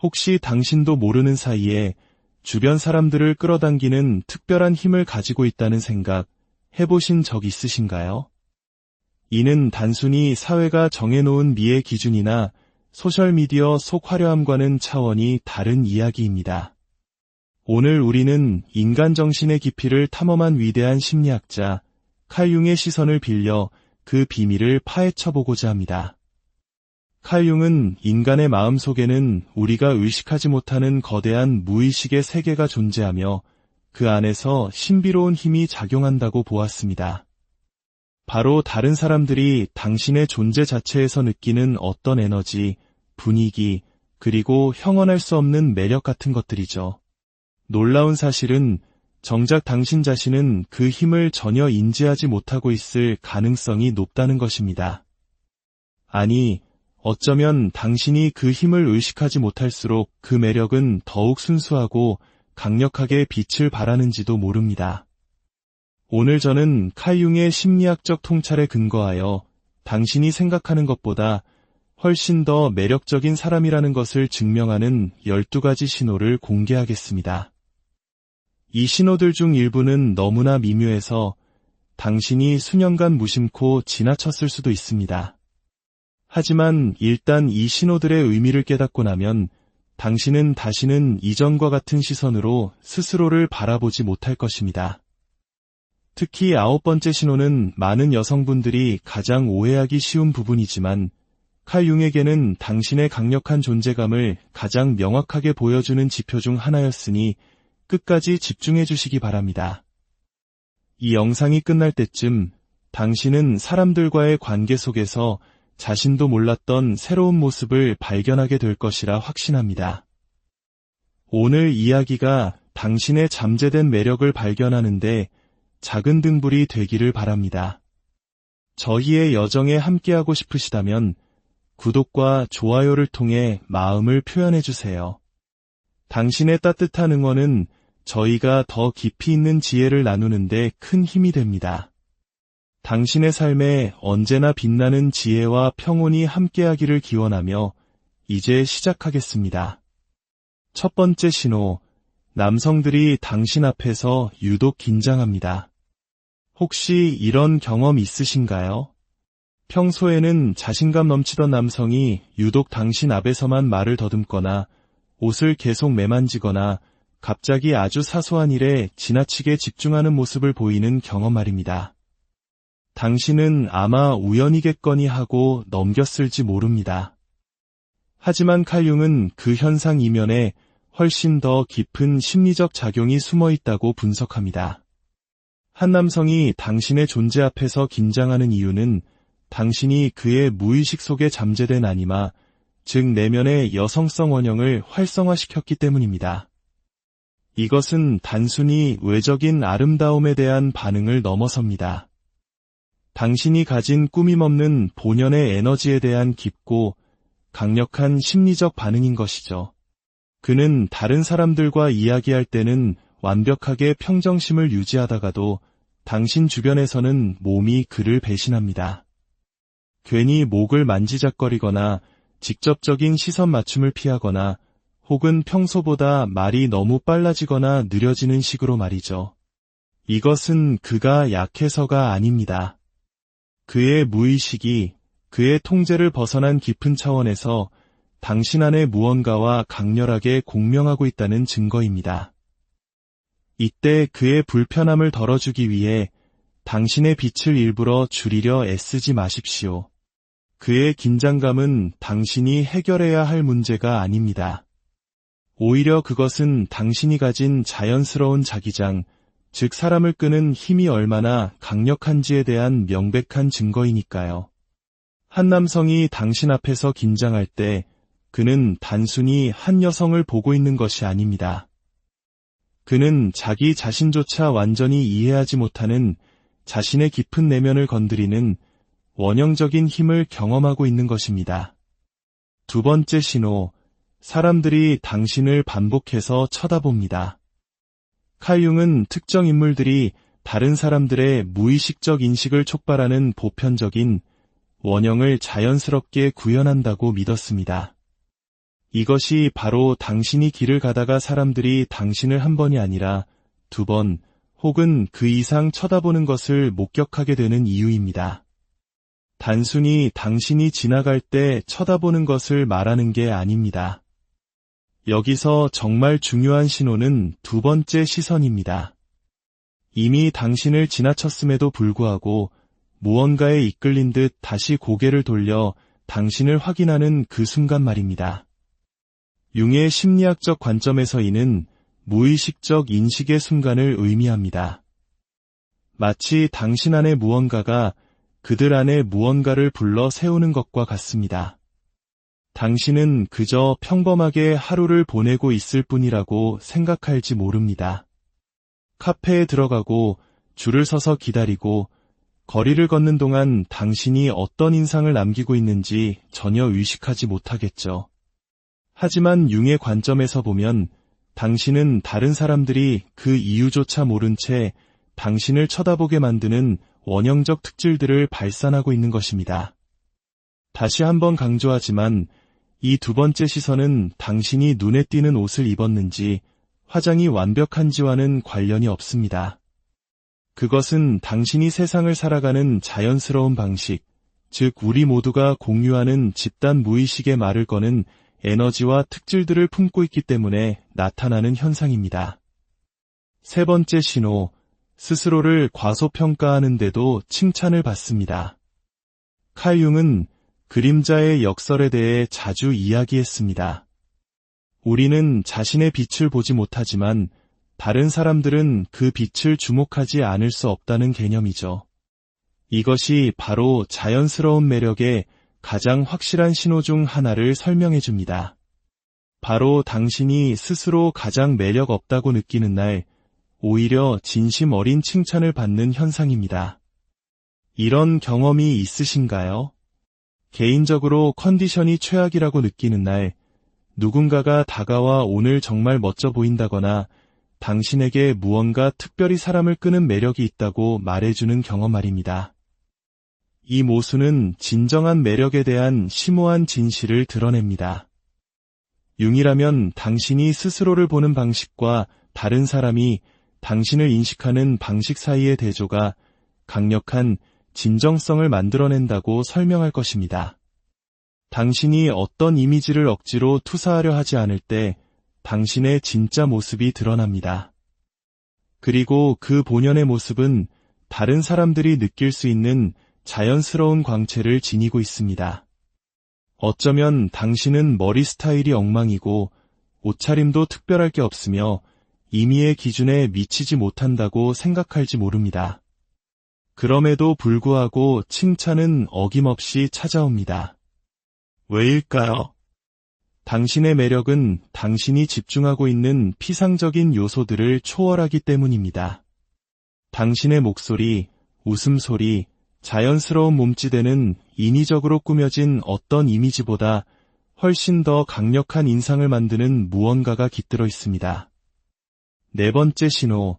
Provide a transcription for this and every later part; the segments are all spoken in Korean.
혹시 당신도 모르는 사이에 주변 사람들을 끌어당기는 특별한 힘을 가지고 있다는 생각 해보신 적 있으신가요? 이는 단순히 사회가 정해놓은 미의 기준이나 소셜미디어 속 화려함과는 차원이 다른 이야기입니다. 오늘 우리는 인간 정신의 깊이를 탐험한 위대한 심리학자 칼 융의 시선을 빌려 그 비밀을 파헤쳐보고자 합니다. 칼 융은 인간의 마음 속에는 우리가 의식하지 못하는 거대한 무의식의 세계가 존재하며 그 안에서 신비로운 힘이 작용한다고 보았습니다. 바로 다른 사람들이 당신의 존재 자체에서 느끼는 어떤 에너지, 분위기, 그리고 형언할 수 없는 매력 같은 것들이죠. 놀라운 사실은 정작 당신 자신은 그 힘을 전혀 인지하지 못하고 있을 가능성이 높다는 것입니다. 아니, 어쩌면 당신이 그 힘을 의식하지 못할수록 그 매력은 더욱 순수하고 강력하게 빛을 발하는지도 모릅니다. 오늘 저는 칼 융의 심리학적 통찰에 근거하여 당신이 생각하는 것보다 훨씬 더 매력적인 사람이라는 것을 증명하는 12가지 신호를 공개하겠습니다. 이 신호들 중 일부는 너무나 미묘해서 당신이 수년간 무심코 지나쳤을 수도 있습니다. 하지만 일단 이 신호들의 의미를 깨닫고 나면 당신은 다시는 이전과 같은 시선으로 스스로를 바라보지 못할 것입니다. 특히 9번째 신호는 많은 여성분들이 가장 오해하기 쉬운 부분이지만 칼 융에게는 당신의 강력한 존재감을 가장 명확하게 보여주는 지표 중 하나였으니 끝까지 집중해 주시기 바랍니다. 이 영상이 끝날 때쯤 당신은 사람들과의 관계 속에서 자신도 몰랐던 새로운 모습을 발견하게 될 것이라 확신합니다. 오늘 이야기가 당신의 잠재된 매력을 발견하는데 작은 등불이 되기를 바랍니다. 저희의 여정에 함께하고 싶으시다면 구독과 좋아요를 통해 마음을 표현해주세요. 당신의 따뜻한 응원은 저희가 더 깊이 있는 지혜를 나누는데 큰 힘이 됩니다. 당신의 삶에 언제나 빛나는 지혜와 평온이 함께하기를 기원하며 이제 시작하겠습니다. 첫 번째 신호, 남성들이 당신 앞에서 유독 긴장합니다. 혹시 이런 경험 있으신가요? 평소에는 자신감 넘치던 남성이 유독 당신 앞에서만 말을 더듬거나 옷을 계속 매만지거나 갑자기 아주 사소한 일에 지나치게 집중하는 모습을 보이는 경험 말입니다. 당신은 아마 우연이겠거니 하고 넘겼을지 모릅니다. 하지만 칼 융은 그 현상 이면에 훨씬 더 깊은 심리적 작용이 숨어 있다고 분석합니다. 한 남성이 당신의 존재 앞에서 긴장하는 이유는 당신이 그의 무의식 속에 잠재된 아니마, 즉 내면의 여성성 원형을 활성화시켰기 때문입니다. 이것은 단순히 외적인 아름다움에 대한 반응을 넘어섭니다. 당신이 가진 꾸밈없는 본연의 에너지에 대한 깊고 강력한 심리적 반응인 것이죠. 그는 다른 사람들과 이야기할 때는 완벽하게 평정심을 유지하다가도 당신 주변에서는 몸이 그를 배신합니다. 괜히 목을 만지작거리거나 직접적인 시선 맞춤을 피하거나 혹은 평소보다 말이 너무 빨라지거나 느려지는 식으로 말이죠. 이것은 그가 약해서가 아닙니다. 그의 무의식이 그의 통제를 벗어난 깊은 차원에서 당신 안의 무언가와 강렬하게 공명하고 있다는 증거입니다. 이때 그의 불편함을 덜어주기 위해 당신의 빛을 일부러 줄이려 애쓰지 마십시오. 그의 긴장감은 당신이 해결해야 할 문제가 아닙니다. 오히려 그것은 당신이 가진 자연스러운 자기장, 즉 사람을 끄는 힘이 얼마나 강력한지에 대한 명백한 증거이니까요. 한 남성이 당신 앞에서 긴장할 때 그는 단순히 한 여성을 보고 있는 것이 아닙니다. 그는 자기 자신조차 완전히 이해하지 못하는 자신의 깊은 내면을 건드리는 원형적인 힘을 경험하고 있는 것입니다. 두 번째 신호, 사람들이 당신을 반복해서 쳐다봅니다. 칼 융은 특정 인물들이 다른 사람들의 무의식적 인식을 촉발하는 보편적인 원형을 자연스럽게 구현한다고 믿었습니다. 이것이 바로 당신이 길을 가다가 사람들이 당신을 한 번이 아니라 2번 혹은 그 이상 쳐다보는 것을 목격하게 되는 이유입니다. 단순히 당신이 지나갈 때 쳐다보는 것을 말하는 게 아닙니다. 여기서 정말 중요한 신호는 2번째 시선입니다. 이미 당신을 지나쳤음에도 불구하고 무언가에 이끌린 듯 다시 고개를 돌려 당신을 확인하는 그 순간 말입니다. 융의 심리학적 관점에서 이는 무의식적 인식의 순간을 의미합니다. 마치 당신 안에 무언가가 그들 안에 무언가를 불러 세우는 것과 같습니다. 당신은 그저 평범하게 하루를 보내고 있을 뿐이라고 생각할지 모릅니다. 카페에 들어가고 줄을 서서 기다리고 거리를 걷는 동안 당신이 어떤 인상을 남기고 있는지 전혀 의식하지 못하겠죠. 하지만 융의 관점에서 보면 당신은 다른 사람들이 그 이유조차 모른 채 당신을 쳐다보게 만드는 원형적 특질들을 발산하고 있는 것입니다. 다시 한번 강조하지만 이 2번째 시선은 당신이 눈에 띄는 옷을 입었는지 화장이 완벽한지와는 관련이 없습니다. 그것은 당신이 세상을 살아가는 자연스러운 방식, 즉 우리 모두가 공유하는 집단 무의식의 말을 거는 에너지와 특질들을 품고 있기 때문에 나타나는 현상입니다. 3번째 신호, 스스로를 과소평가하는데도 칭찬을 받습니다. 칼 융은 그림자의 역설에 대해 자주 이야기했습니다. 우리는 자신의 빛을 보지 못하지만 다른 사람들은 그 빛을 주목하지 않을 수 없다는 개념이죠. 이것이 바로 자연스러운 매력의 가장 확실한 신호 중 하나를 설명해 줍니다. 바로 당신이 스스로 가장 매력 없다고 느끼는 날, 오히려 진심 어린 칭찬을 받는 현상입니다. 이런 경험이 있으신가요? 개인적으로 컨디션이 최악이라고 느끼는 날, 누군가가 다가와 오늘 정말 멋져 보인다거나 당신에게 무언가 특별히 사람을 끄는 매력이 있다고 말해주는 경험 말입니다. 이 모순은 진정한 매력에 대한 심오한 진실을 드러냅니다. 융이라면 당신이 스스로를 보는 방식과 다른 사람이 당신을 인식하는 방식 사이의 대조가 강력한 진정성을 만들어낸다고 설명할 것입니다. 당신이 어떤 이미지를 억지로 투사하려 하지 않을 때 당신의 진짜 모습이 드러납니다. 그리고 그 본연의 모습은 다른 사람들이 느낄 수 있는 자연스러운 광채를 지니고 있습니다. 어쩌면 당신은 머리 스타일이 엉망이고 옷차림도 특별할 게 없으며 임의의 기준에 미치지 못한다고 생각할지 모릅니다. 그럼에도 불구하고 칭찬은 어김없이 찾아옵니다. 왜일까요? 당신의 매력은 당신이 집중하고 있는 피상적인 요소들을 초월하기 때문입니다. 당신의 목소리, 웃음소리, 자연스러운 몸짓에는 인위적으로 꾸며진 어떤 이미지보다 훨씬 더 강력한 인상을 만드는 무언가가 깃들어 있습니다. 4번째 신호,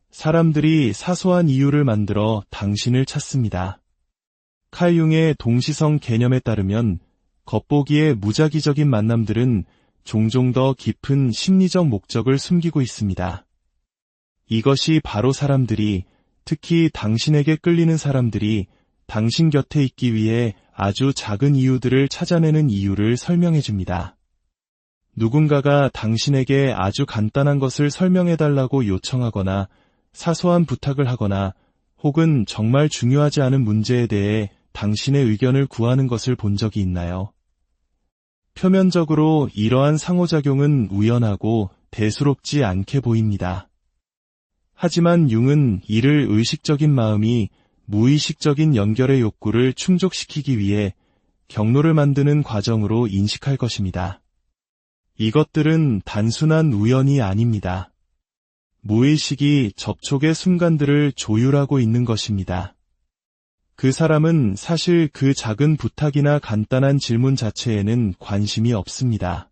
사람들이 사소한 이유를 만들어 당신을 찾습니다. 칼 융의 동시성 개념에 따르면 겉보기에 무작위적인 만남들은 종종 더 깊은 심리적 목적을 숨기고 있습니다. 이것이 바로 사람들이, 특히 당신에게 끌리는 사람들이 당신 곁에 있기 위해 아주 작은 이유들을 찾아내는 이유를 설명해 줍니다. 누군가가 당신에게 아주 간단한 것을 설명해달라고 요청하거나 사소한 부탁을 하거나 혹은 정말 중요하지 않은 문제에 대해 당신의 의견을 구하는 것을 본 적이 있나요? 표면적으로 이러한 상호작용은 우연하고 대수롭지 않게 보입니다. 하지만 융은 이를 의식적인 마음이 무의식적인 연결의 욕구를 충족시키기 위해 경로를 만드는 과정으로 인식할 것입니다. 이것들은 단순한 우연이 아닙니다. 무의식이 접촉의 순간들을 조율하고 있는 것입니다. 그 사람은 사실 그 작은 부탁이나 간단한 질문 자체에는 관심이 없습니다.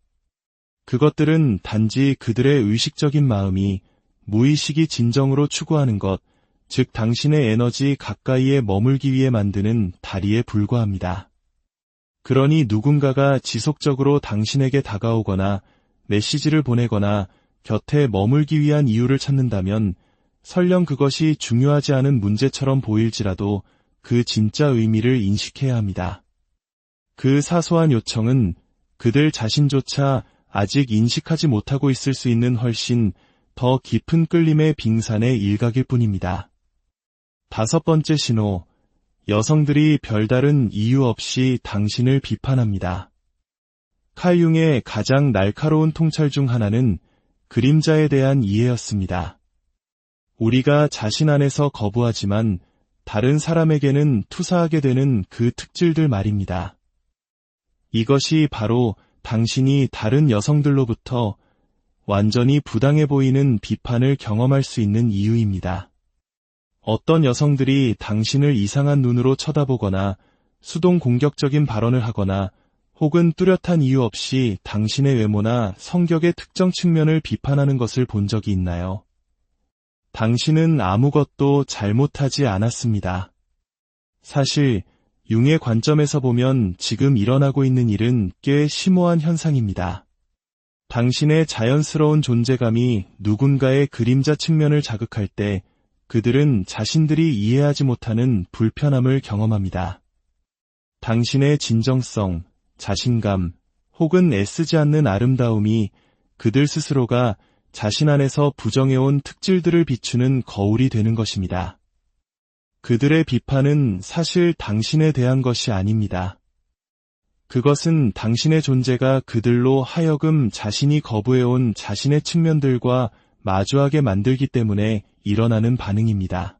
그것들은 단지 그들의 의식적인 마음이 무의식이 진정으로 추구하는 것, 즉 당신의 에너지 가까이에 머물기 위해 만드는 다리에 불과합니다. 그러니 누군가가 지속적으로 당신에게 다가오거나 메시지를 보내거나 곁에 머물기 위한 이유를 찾는다면 설령 그것이 중요하지 않은 문제처럼 보일지라도 그 진짜 의미를 인식해야 합니다. 그 사소한 요청은 그들 자신조차 아직 인식하지 못하고 있을 수 있는 훨씬 더 깊은 끌림의 빙산의 일각일 뿐입니다. 5번째 신호, 여성들이 별다른 이유 없이 당신을 비판합니다. 칼 융의 가장 날카로운 통찰 중 하나는 그림자에 대한 이해였습니다. 우리가 자신 안에서 거부하지만 다른 사람에게는 투사하게 되는 그 특질들 말입니다. 이것이 바로 당신이 다른 여성들로부터 완전히 부당해 보이는 비판을 경험할 수 있는 이유입니다. 어떤 여성들이 당신을 이상한 눈으로 쳐다보거나 수동 공격적인 발언을 하거나 혹은 뚜렷한 이유 없이 당신의 외모나 성격의 특정 측면을 비판하는 것을 본 적이 있나요? 당신은 아무것도 잘못하지 않았습니다. 사실 융의 관점에서 보면 지금 일어나고 있는 일은 꽤 심오한 현상입니다. 당신의 자연스러운 존재감이 누군가의 그림자 측면을 자극할 때 그들은 자신들이 이해하지 못하는 불편함을 경험합니다. 당신의 진정성, 자신감, 혹은 애쓰지 않는 아름다움이 그들 스스로가 자신 안에서 부정해온 특질들을 비추는 거울이 되는 것입니다. 그들의 비판은 사실 당신에 대한 것이 아닙니다. 그것은 당신의 존재가 그들로 하여금 자신이 거부해온 자신의 측면들과 마주하게 만들기 때문에 일어나는 반응입니다.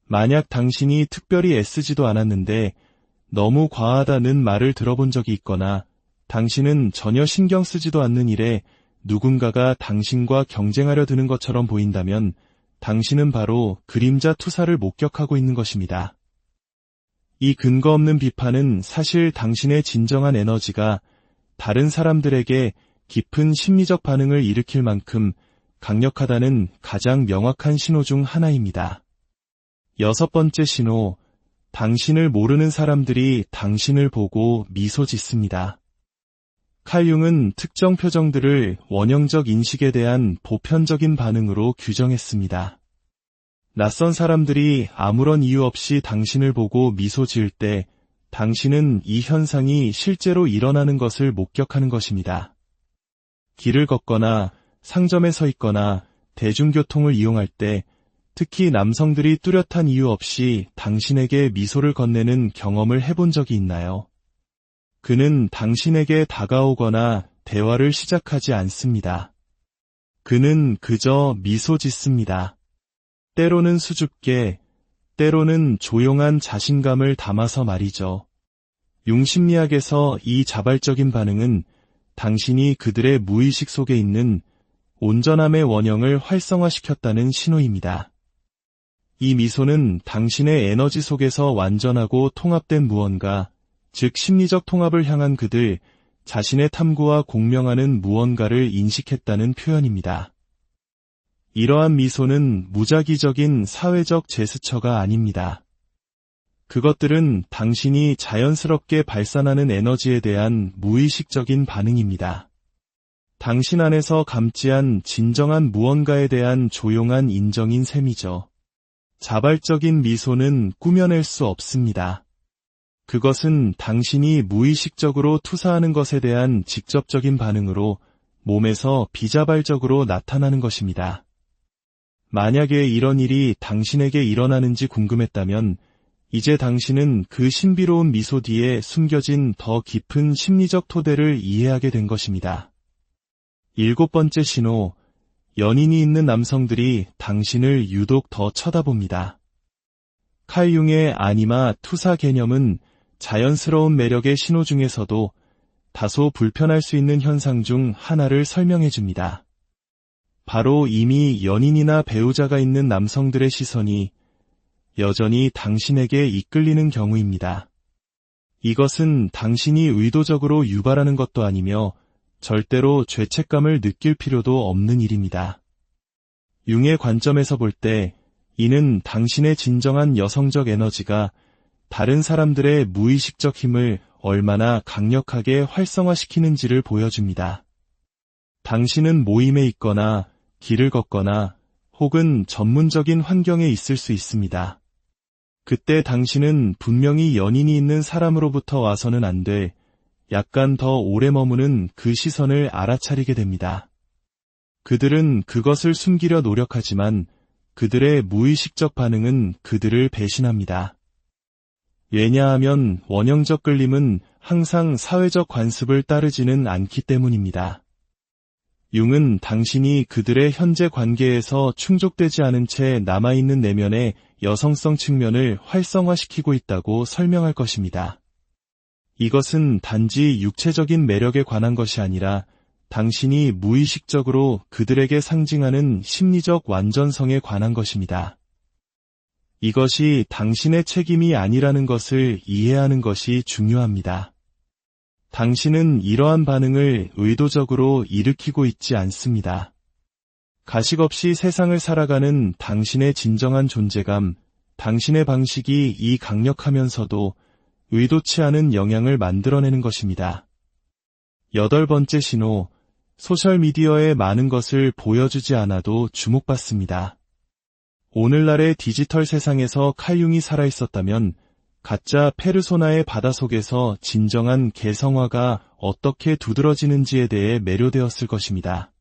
만약 당신이 특별히 애쓰지도 않았는데 너무 과하다는 말을 들어본 적이 있거나 당신은 전혀 신경 쓰지도 않는 일에 누군가가 당신과 경쟁하려 드는 것처럼 보인다면 당신은 바로 그림자 투사를 목격하고 있는 것입니다. 이 근거 없는 비판은 사실 당신의 진정한 에너지가 다른 사람들에게 깊은 심리적 반응을 일으킬 만큼 강력하다는 가장 명확한 신호 중 하나입니다. 6번째 신호, 당신을 모르는 사람들이 당신을 보고 미소 짓습니다. 칼 융은 특정 표정들을 원형적 인식에 대한 보편적인 반응으로 규정했습니다. 낯선 사람들이 아무런 이유 없이 당신을 보고 미소 지을 때 당신은 이 현상이 실제로 일어나는 것을 목격하는 것입니다. 길을 걷거나 상점에 서 있거나 대중교통을 이용할 때 특히 남성들이 뚜렷한 이유 없이 당신에게 미소를 건네는 경험을 해본 적이 있나요? 그는 당신에게 다가오거나 대화를 시작하지 않습니다. 그는 그저 미소 짓습니다. 때로는 수줍게, 때로는 조용한 자신감을 담아서 말이죠. 융 심리학에서 이 자발적인 반응은 당신이 그들의 무의식 속에 있는 온전함의 원형을 활성화시켰다는 신호입니다. 이 미소는 당신의 에너지 속에서 완전하고 통합된 무언가, 즉 심리적 통합을 향한 그들 자신의 탐구와 공명하는 무언가를 인식했다는 표현입니다. 이러한 미소는 무작위적인 사회적 제스처가 아닙니다. 그것들은 당신이 자연스럽게 발산하는 에너지에 대한 무의식적인 반응입니다. 당신 안에서 감지한 진정한 무언가에 대한 조용한 인정인 셈이죠. 자발적인 미소는 꾸며낼 수 없습니다. 그것은 당신이 무의식적으로 투사하는 것에 대한 직접적인 반응으로 몸에서 비자발적으로 나타나는 것입니다. 만약에 이런 일이 당신에게 일어나는지 궁금했다면 이제 당신은 그 신비로운 미소 뒤에 숨겨진 더 깊은 심리적 토대를 이해하게 된 것입니다. 7번째 신호, 연인이 있는 남성들이 당신을 유독 더 쳐다봅니다. 칼 융의 아니마 투사 개념은 자연스러운 매력의 신호 중에서도 다소 불편할 수 있는 현상 중 하나를 설명해 줍니다. 바로 이미 연인이나 배우자가 있는 남성들의 시선이 여전히 당신에게 이끌리는 경우입니다. 이것은 당신이 의도적으로 유발하는 것도 아니며 절대로 죄책감을 느낄 필요도 없는 일입니다. 융의 관점에서 볼 때 이는 당신의 진정한 여성적 에너지가 다른 사람들의 무의식적 힘을 얼마나 강력하게 활성화시키는지를 보여줍니다. 당신은 모임에 있거나 길을 걷거나 혹은 전문적인 환경에 있을 수 있습니다. 그때 당신은 분명히 연인이 있는 사람으로부터 와서는 안 돼 약간 더 오래 머무는 그 시선을 알아차리게 됩니다. 그들은 그것을 숨기려 노력하지만 그들의 무의식적 반응은 그들을 배신합니다. 왜냐하면 원형적 끌림은 항상 사회적 관습을 따르지는 않기 때문입니다. 융은 당신이 그들의 현재 관계에서 충족되지 않은 채 남아있는 내면의 여성성 측면을 활성화시키고 있다고 설명할 것입니다. 이것은 단지 육체적인 매력에 관한 것이 아니라 당신이 무의식적으로 그들에게 상징하는 심리적 완전성에 관한 것입니다. 이것이 당신의 책임이 아니라는 것을 이해하는 것이 중요합니다. 당신은 이러한 반응을 의도적으로 일으키고 있지 않습니다. 가식 없이 세상을 살아가는 당신의 진정한 존재감, 당신의 방식이 이 강력하면서도 의도치 않은 영향을 만들어내는 것입니다. 8번째 신호, 소셜미디어에 많은 것을 보여주지 않아도 주목받습니다. 오늘날의 디지털 세상에서 칼융이 살아있었다면 가짜 페르소나의 바다 속에서 진정한 개성화가 어떻게 두드러지는지에 대해 매료되었을 것입니다.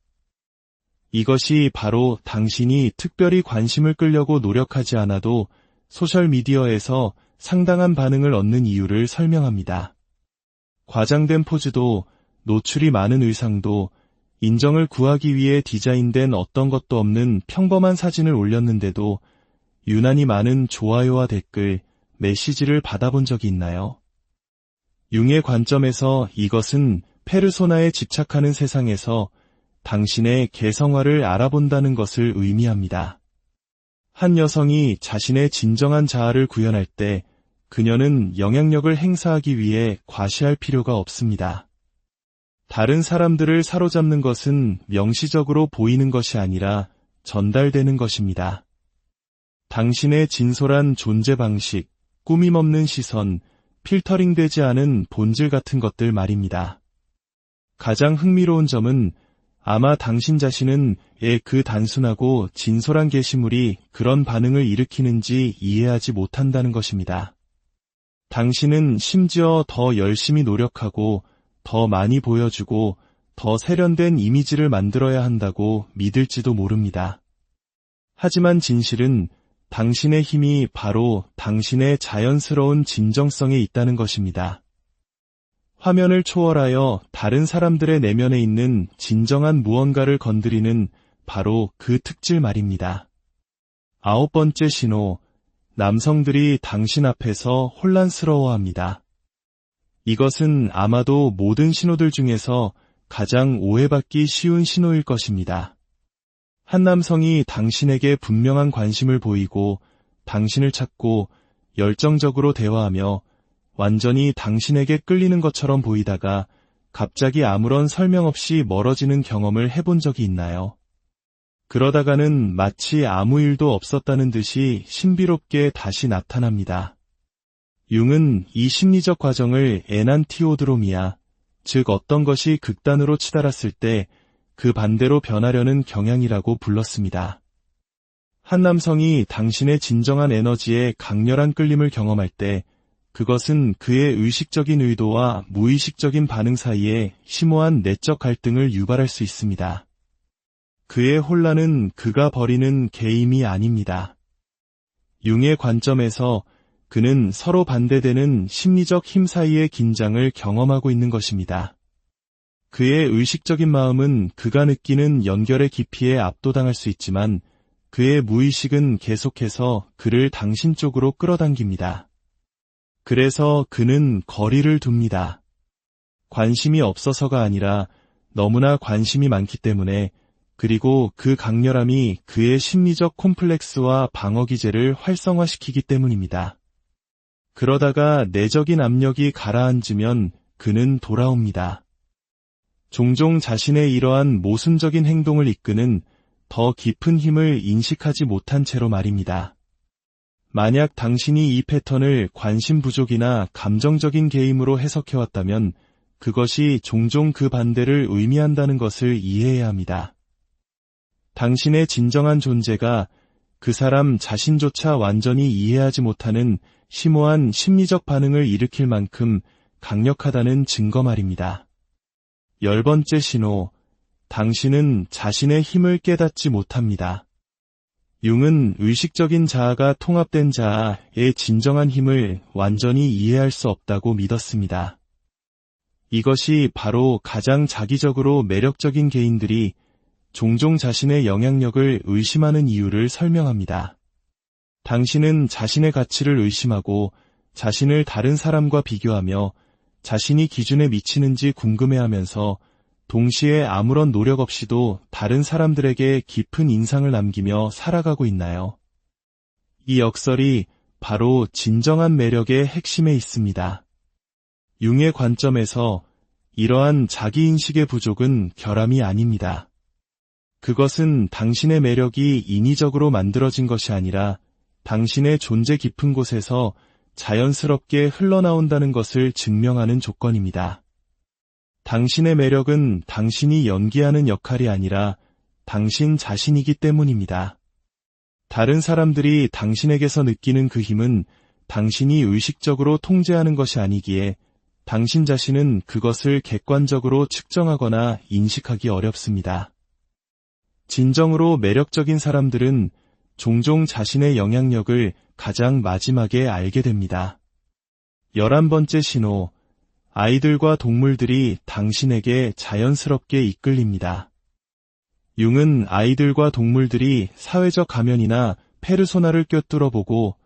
이것이 바로 당신이 특별히 관심을 끌려고 노력하지 않아도 소셜미디어에서 상당한 반응을 얻는 이유를 설명합니다. 과장된 포즈도, 노출이 많은 의상도, 인정을 구하기 위해 디자인된 어떤 것도 없는 평범한 사진을 올렸는데도 유난히 많은 좋아요와 댓글, 메시지를 받아본 적이 있나요? 융의 관점에서 이것은 페르소나에 집착하는 세상에서 당신의 개성화를 알아본다는 것을 의미합니다. 한 여성이 자신의 진정한 자아를 구현할 때 그녀는 영향력을 행사하기 위해 과시할 필요가 없습니다. 다른 사람들을 사로잡는 것은 명시적으로 보이는 것이 아니라 전달되는 것입니다. 당신의 진솔한 존재 방식, 꾸밈 없는 시선, 필터링되지 않은 본질 같은 것들 말입니다. 가장 흥미로운 점은 아마 당신 자신은 그 단순하고 진솔한 게시물이 그런 반응을 일으키는지 이해하지 못한다는 것입니다. 당신은 심지어 더 열심히 노력하고 더 많이 보여주고 더 세련된 이미지를 만들어야 한다고 믿을지도 모릅니다. 하지만 진실은 당신의 힘이 바로 당신의 자연스러운 진정성에 있다는 것입니다. 화면을 초월하여 다른 사람들의 내면에 있는 진정한 무언가를 건드리는 바로 그 특질 말입니다. 9번째 신호, 남성들이 당신 앞에서 혼란스러워합니다. 이것은 아마도 모든 신호들 중에서 가장 오해받기 쉬운 신호일 것입니다. 한 남성이 당신에게 분명한 관심을 보이고 당신을 찾고 열정적으로 대화하며 완전히 당신에게 끌리는 것처럼 보이다가 갑자기 아무런 설명 없이 멀어지는 경험을 해본 적이 있나요? 그러다가는 마치 아무 일도 없었다는 듯이 신비롭게 다시 나타납니다. 융은 이 심리적 과정을 에난티오드로미아, 즉 어떤 것이 극단으로 치달았을 때 그 반대로 변하려는 경향이라고 불렀습니다. 한 남성이 당신의 진정한 에너지에 강렬한 끌림을 경험할 때 그것은 그의 의식적인 의도와 무의식적인 반응 사이에 심오한 내적 갈등을 유발할 수 있습니다. 그의 혼란은 그가 벌이는 개임이 아닙니다. 융의 관점에서 그는 서로 반대되는 심리적 힘 사이의 긴장을 경험하고 있는 것입니다. 그의 의식적인 마음은 그가 느끼는 연결의 깊이에 압도당할 수 있지만 그의 무의식은 계속해서 그를 당신 쪽으로 끌어당깁니다. 그래서 그는 거리를 둡니다. 관심이 없어서가 아니라 너무나 관심이 많기 때문에, 그리고 그 강렬함이 그의 심리적 콤플렉스와 방어 기제를 활성화시키기 때문입니다. 그러다가 내적인 압력이 가라앉으면 그는 돌아옵니다. 종종 자신의 이러한 모순적인 행동을 이끄는 더 깊은 힘을 인식하지 못한 채로 말입니다. 만약 당신이 이 패턴을 관심 부족이나 감정적인 개임으로 해석해왔다면 그것이 종종 그 반대를 의미한다는 것을 이해해야 합니다. 당신의 진정한 존재가 그 사람 자신조차 완전히 이해하지 못하는 심오한 심리적 반응을 일으킬 만큼 강력하다는 증거 말입니다. 10번째 신호, 당신은 자신의 힘을 깨닫지 못합니다. 융은 의식적인 자아가 통합된 자아의 진정한 힘을 완전히 이해할 수 없다고 믿었습니다. 이것이 바로 가장 자기적으로 매력적인 개인들이 종종 자신의 영향력을 의심하는 이유를 설명합니다. 당신은 자신의 가치를 의심하고 자신을 다른 사람과 비교하며 자신이 기준에 미치는지 궁금해하면서 동시에 아무런 노력 없이도 다른 사람들에게 깊은 인상을 남기며 살아가고 있나요? 이 역설이 바로 진정한 매력의 핵심에 있습니다. 융의 관점에서 이러한 자기인식의 부족은 결함이 아닙니다. 그것은 당신의 매력이 인위적으로 만들어진 것이 아니라 당신의 존재 깊은 곳에서 자연스럽게 흘러나온다는 것을 증명하는 조건입니다. 당신의 매력은 당신이 연기하는 역할이 아니라 당신 자신이기 때문입니다. 다른 사람들이 당신에게서 느끼는 그 힘은 당신이 의식적으로 통제하는 것이 아니기에 당신 자신은 그것을 객관적으로 측정하거나 인식하기 어렵습니다. 진정으로 매력적인 사람들은 종종 자신의 영향력을 가장 마지막에 알게 됩니다. 11번째 신호, 아이들과 동물들이 당신에게 자연스럽게 이끌립니다. 융은 아이들과 동물들이 사회적 가면이나 페르소나를 꿰뚫어 보고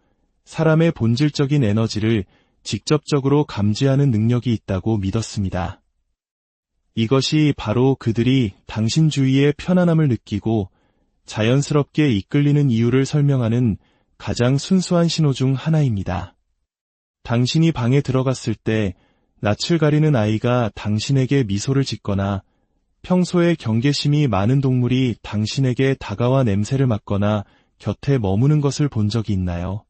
사람의 본질적인 에너지를 직접적으로 감지하는 능력이 있다고 믿었습니다. 이것이 바로 그들이 당신 주위의 편안함을 느끼고 자연스럽게 이끌리는 이유를 설명하는 가장 순수한 신호 중 하나입니다. 당신이 방에 들어갔을 때 낯을 가리는 아이가 당신에게 미소를 짓거나 평소에 경계심이 많은 동물이 당신에게 다가와 냄새를 맡거나 곁에 머무는 것을 본 적이 있나요?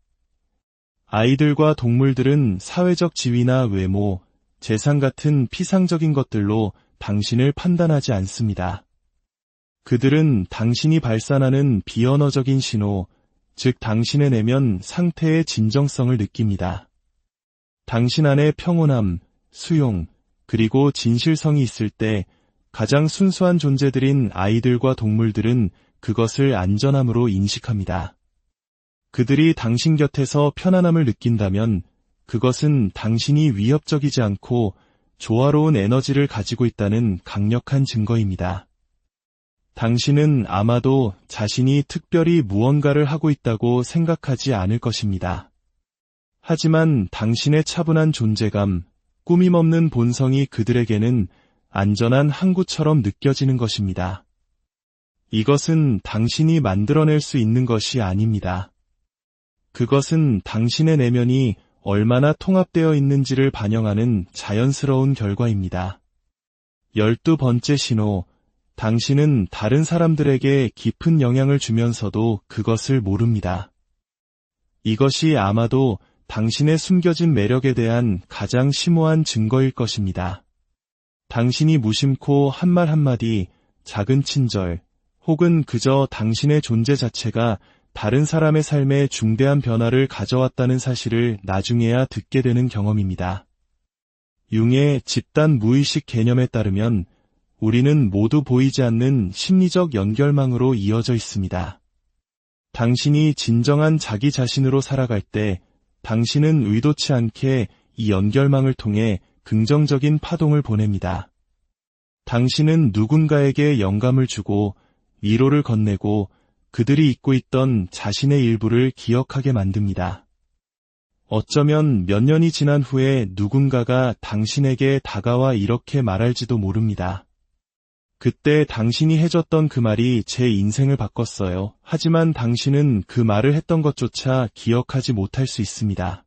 아이들과 동물들은 사회적 지위나 외모, 재산 같은 피상적인 것들로 당신을 판단하지 않습니다. 그들은 당신이 발산하는 비언어적인 신호, 즉 당신의 내면 상태의 진정성을 느낍니다. 당신 안에 평온함, 수용, 그리고 진실성이 있을 때 가장 순수한 존재들인 아이들과 동물들은 그것을 안전함으로 인식합니다. 그들이 당신 곁에서 편안함을 느낀다면 그것은 당신이 위협적이지 않고 조화로운 에너지를 가지고 있다는 강력한 증거입니다. 당신은 아마도 자신이 특별히 무언가를 하고 있다고 생각하지 않을 것입니다. 하지만 당신의 차분한 존재감, 꾸밈없는 본성이 그들에게는 안전한 항구처럼 느껴지는 것입니다. 이것은 당신이 만들어낼 수 있는 것이 아닙니다. 그것은 당신의 내면이 얼마나 통합되어 있는지를 반영하는 자연스러운 결과입니다. 12번째 신호, 당신은 다른 사람들에게 깊은 영향을 주면서도 그것을 모릅니다. 이것이 아마도 당신의 숨겨진 매력에 대한 가장 심오한 증거일 것입니다. 당신이 무심코 한 말 한마디, 작은 친절, 혹은 그저 당신의 존재 자체가 다른 사람의 삶에 중대한 변화를 가져왔다는 사실을 나중에야 듣게 되는 경험입니다. 융의 집단 무의식 개념에 따르면 우리는 모두 보이지 않는 심리적 연결망으로 이어져 있습니다. 당신이 진정한 자기 자신으로 살아갈 때 당신은 의도치 않게 이 연결망을 통해 긍정적인 파동을 보냅니다. 당신은 누군가에게 영감을 주고 위로를 건네고 그들이 잊고 있던 자신의 일부를 기억하게 만듭니다. 어쩌면 몇 년이 지난 후에 누군가가 당신에게 다가와 이렇게 말할지도 모릅니다. 그때 당신이 해줬던 그 말이 제 인생을 바꿨어요. 하지만 당신은 그 말을 했던 것조차 기억하지 못할 수 있습니다.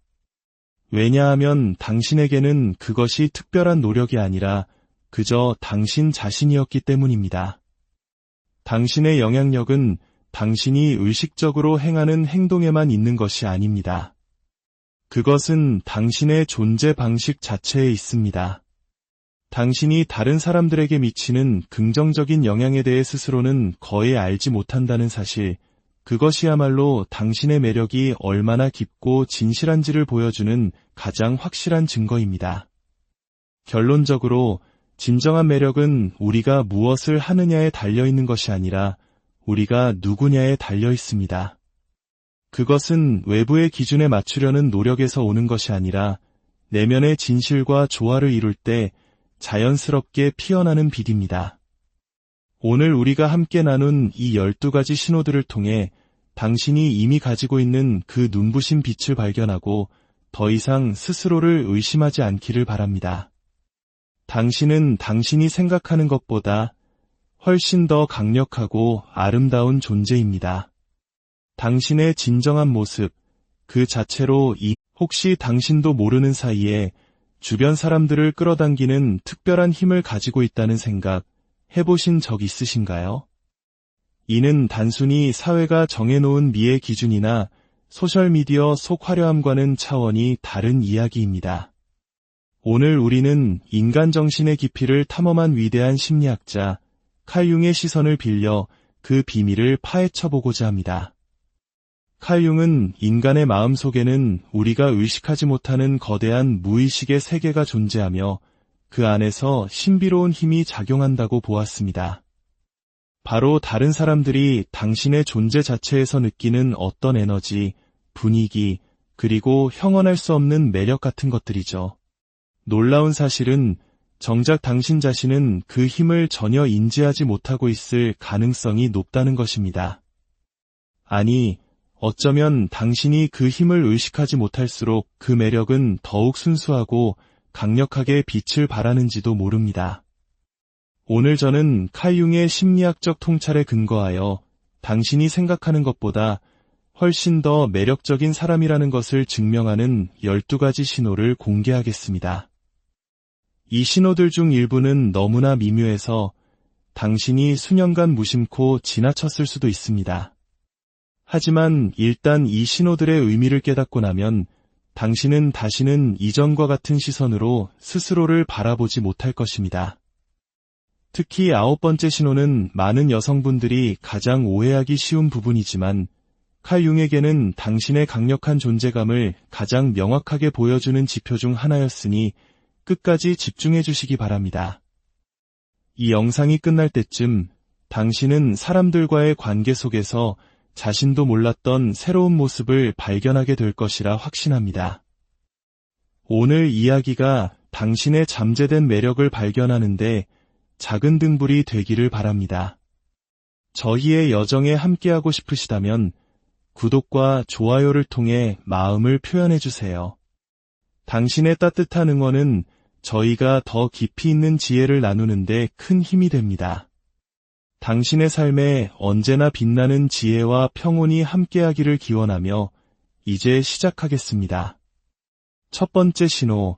왜냐하면 당신에게는 그것이 특별한 노력이 아니라 그저 당신 자신이었기 때문입니다. 당신의 영향력은 당신이 의식적으로 행하는 행동에만 있는 것이 아닙니다. 그것은 당신의 존재 방식 자체에 있습니다. 당신이 다른 사람들에게 미치는 긍정적인 영향에 대해 스스로는 거의 알지 못한다는 사실, 그것이야말로 당신의 매력이 얼마나 깊고 진실한지를 보여주는 가장 확실한 증거입니다. 결론적으로 진정한 매력은 우리가 무엇을 하느냐에 달려있는 것이 아니라 우리가 누구냐에 달려 있습니다. 그것은 외부의 기준에 맞추려는 노력에서 오는 것이 아니라 내면의 진실과 조화를 이룰 때 자연스럽게 피어나는 빛입니다. 오늘 우리가 함께 나눈 이 12가지 신호들을 통해 당신이 이미 가지고 있는 그 눈부신 빛을 발견하고 더 이상 스스로를 의심하지 않기를 바랍니다. 당신은 당신이 생각하는 것보다 훨씬 더 강력하고 아름다운 존재입니다. 당신의 진정한 모습, 그 자체로 혹시 당신도 모르는 사이에 주변 사람들을 끌어당기는 특별한 힘을 가지고 있다는 생각 해보신 적 있으신가요? 이는 단순히 사회가 정해놓은 미의 기준이나 소셜미디어 속 화려함과는 차원이 다른 이야기입니다. 오늘 우리는 인간 정신의 깊이를 탐험한 위대한 심리학자 칼 융의 시선을 빌려 그 비밀을 파헤쳐보고자 합니다. 칼 융은 인간의 마음 속에는 우리가 의식하지 못하는 거대한 무의식의 세계가 존재하며 그 안에서 신비로운 힘이 작용한다고 보았습니다. 바로 다른 사람들이 당신의 존재 자체에서 느끼는 어떤 에너지, 분위기, 그리고 형언할 수 없는 매력 같은 것들이죠. 놀라운 사실은 정작 당신 자신은 그 힘을 전혀 인지하지 못하고 있을 가능성이 높다는 것입니다. 아니, 어쩌면 당신이 그 힘을 의식하지 못할수록 그 매력은 더욱 순수하고 강력하게 빛을 발하는지도 모릅니다. 오늘 저는 칼 융의 심리학적 통찰에 근거하여 당신이 생각하는 것보다 훨씬 더 매력적인 사람이라는 것을 증명하는 12가지 신호를 공개하겠습니다. 이 신호들 중 일부는 너무나 미묘해서 당신이 수년간 무심코 지나쳤을 수도 있습니다. 하지만 일단 이 신호들의 의미를 깨닫고 나면 당신은 다시는 이전과 같은 시선으로 스스로를 바라보지 못할 것입니다. 특히 9번째 신호는 많은 여성분들이 가장 오해하기 쉬운 부분이지만 칼 융에게는 당신의 강력한 존재감을 가장 명확하게 보여주는 지표 중 하나였으니 끝까지 집중해 주시기 바랍니다. 이 영상이 끝날 때쯤 당신은 사람들과의 관계 속에서 자신도 몰랐던 새로운 모습을 발견하게 될 것이라 확신합니다. 오늘 이야기가 당신의 잠재된 매력을 발견하는데 작은 등불이 되기를 바랍니다. 저희의 여정에 함께하고 싶으시다면 구독과 좋아요를 통해 마음을 표현해주세요. 당신의 따뜻한 응원은 저희가 더 깊이 있는 지혜를 나누는데 큰 힘이 됩니다. 당신의 삶에 언제나 빛나는 지혜와 평온이 함께하기를 기원하며 이제 시작하겠습니다. 첫 번째 신호,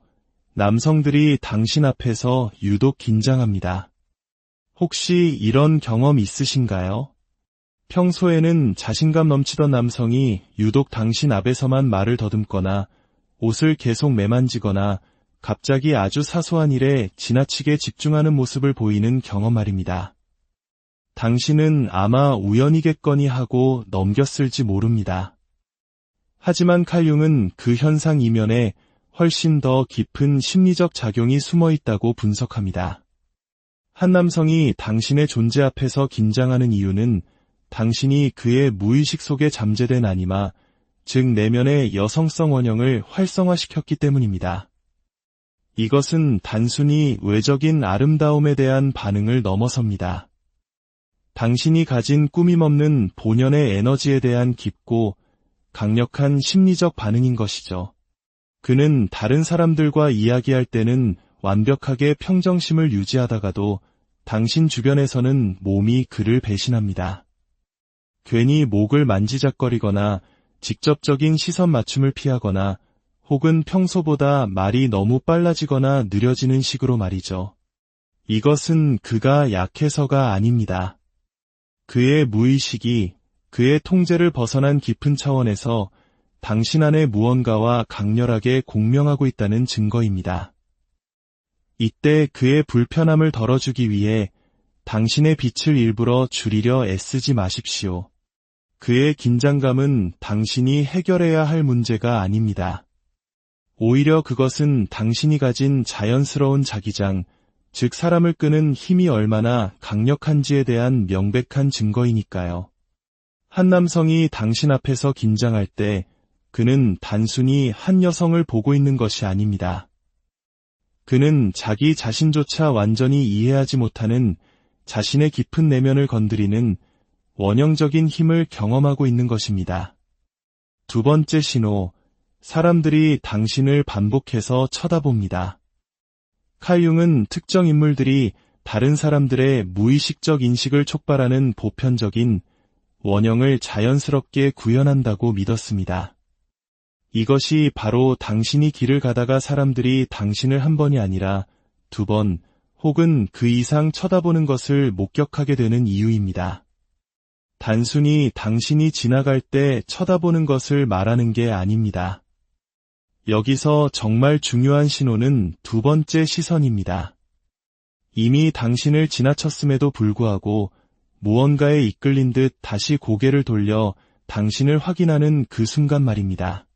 남성들이 당신 앞에서 유독 긴장합니다. 혹시 이런 경험 있으신가요? 평소에는 자신감 넘치던 남성이 유독 당신 앞에서만 말을 더듬거나 옷을 계속 매만지거나 갑자기 아주 사소한 일에 지나치게 집중하는 모습을 보이는 경험 말입니다. 당신은 아마 우연이겠거니 하고 넘겼을지 모릅니다. 하지만 칼 융은 그 현상 이면에 훨씬 더 깊은 심리적 작용이 숨어 있다고 분석합니다. 한 남성이 당신의 존재 앞에서 긴장하는 이유는 당신이 그의 무의식 속에 잠재된 아니마, 즉 내면의 여성성 원형을 활성화시켰기 때문입니다. 이것은 단순히 외적인 아름다움에 대한 반응을 넘어섭니다. 당신이 가진 꾸밈없는 본연의 에너지에 대한 깊고 강력한 심리적 반응인 것이죠. 그는 다른 사람들과 이야기할 때는 완벽하게 평정심을 유지하다가도 당신 주변에서는 몸이 그를 배신합니다. 괜히 목을 만지작거리거나 직접적인 시선 맞춤을 피하거나 혹은 평소보다 말이 너무 빨라지거나 느려지는 식으로 말이죠. 이것은 그가 약해서가 아닙니다. 그의 무의식이, 그의 통제를 벗어난 깊은 차원에서 당신 안의 무언가와 강렬하게 공명하고 있다는 증거입니다. 이때 그의 불편함을 덜어주기 위해 당신의 빛을 일부러 줄이려 애쓰지 마십시오. 그의 긴장감은 당신이 해결해야 할 문제가 아닙니다. 오히려 그것은 당신이 가진 자연스러운 자기장, 즉 사람을 끄는 힘이 얼마나 강력한지에 대한 명백한 증거이니까요. 한 남성이 당신 앞에서 긴장할 때 그는 단순히 한 여성을 보고 있는 것이 아닙니다. 그는 자기 자신조차 완전히 이해하지 못하는 자신의 깊은 내면을 건드리는 원형적인 힘을 경험하고 있는 것입니다. 두 번째 신호, 사람들이 당신을 반복해서 쳐다봅니다. 칼 융은 특정 인물들이 다른 사람들의 무의식적 인식을 촉발하는 보편적인 원형을 자연스럽게 구현한다고 믿었습니다. 이것이 바로 당신이 길을 가다가 사람들이 당신을 한 번이 아니라 두 번 혹은 그 이상 쳐다보는 것을 목격하게 되는 이유입니다. 단순히 당신이 지나갈 때 쳐다보는 것을 말하는 게 아닙니다. 여기서 정말 중요한 신호는 두 번째 시선입니다. 이미 당신을 지나쳤음에도 불구하고 무언가에 이끌린 듯 다시 고개를 돌려 당신을 확인하는 그 순간 말입니다.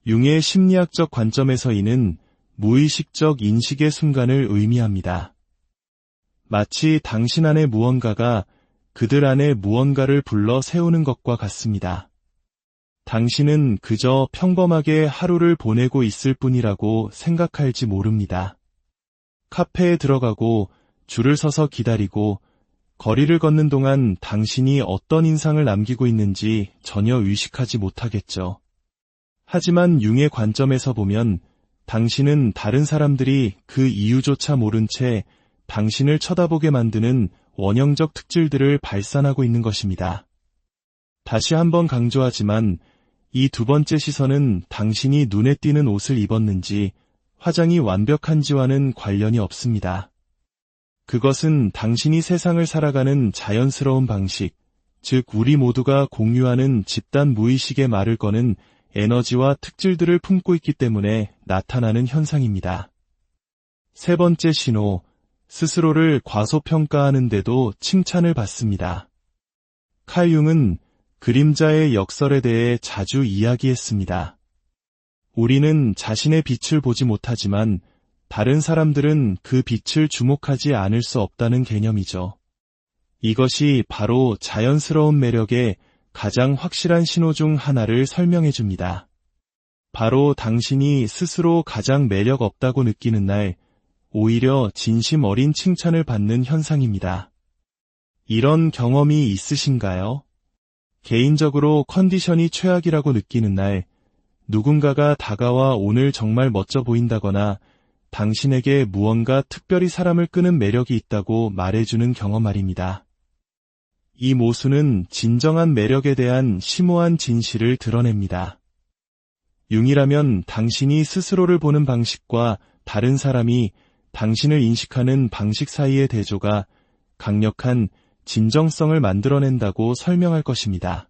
융의 심리학적 관점에서 이는 무의식적 인식의 순간을 의미합니다. 마치 당신 안의 무언가가 그들 안에 무언가를 불러 세우는 것과 같습니다. 당신은 그저 평범하게 하루를 보내고 있을 뿐이라고 생각할지 모릅니다. 카페에 들어가고 줄을 서서 기다리고 거리를 걷는 동안 당신이 어떤 인상을 남기고 있는지 전혀 의식하지 못하겠죠. 하지만 융의 관점에서 보면 당신은 다른 사람들이 그 이유조차 모른 채 당신을 쳐다보게 만드는 원형적 특질들을 발산하고 있는 것입니다. 다시 한번 강조하지만 이 두 번째 시선은 당신이 눈에 띄는 옷을 입었는지 화장이 완벽한지와는 관련이 없습니다. 그것은 당신이 세상을 살아가는 자연스러운 방식, 즉 우리 모두가 공유하는 집단 무의식의 말을 거는 에너지와 특질들을 품고 있기 때문에 나타나는 현상입니다. 세 번째 신호, 스스로를 과소평가하는데도 칭찬을 받습니다. 칼 융은 그림자의 역설에 대해 자주 이야기했습니다. 우리는 자신의 빛을 보지 못하지만 다른 사람들은 그 빛을 주목하지 않을 수 없다는 개념이죠. 이것이 바로 자연스러운 매력의 가장 확실한 신호 중 하나를 설명해 줍니다. 바로 당신이 스스로 가장 매력 없다고 느끼는 날, 오히려 진심 어린 칭찬을 받는 현상입니다. 이런 경험이 있으신가요? 개인적으로 컨디션이 최악이라고 느끼는 날, 누군가가 다가와 오늘 정말 멋져 보인다거나 당신에게 무언가 특별히 사람을 끄는 매력이 있다고 말해주는 경험 말입니다. 이 모순은 진정한 매력에 대한 심오한 진실을 드러냅니다. 융이라면 당신이 스스로를 보는 방식과 다른 사람이 당신을 인식하는 방식 사이의 대조가 강력한 진정성을 만들어낸다고 설명할 것입니다.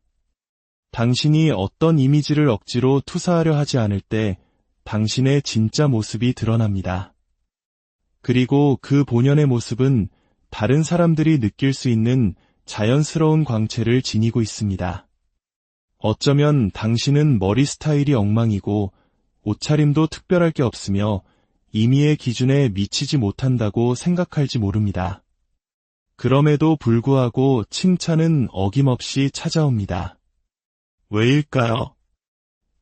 당신이 어떤 이미지를 억지로 투사하려 하지 않을 때 당신의 진짜 모습이 드러납니다. 그리고 그 본연의 모습은 다른 사람들이 느낄 수 있는 자연스러운 광채를 지니고 있습니다. 어쩌면 당신은 머리 스타일이 엉망이고 옷차림도 특별할 게 없으며 임의의 기준에 미치지 못한다고 생각할지 모릅니다. 그럼에도 불구하고 칭찬은 어김없이 찾아옵니다. 왜일까요?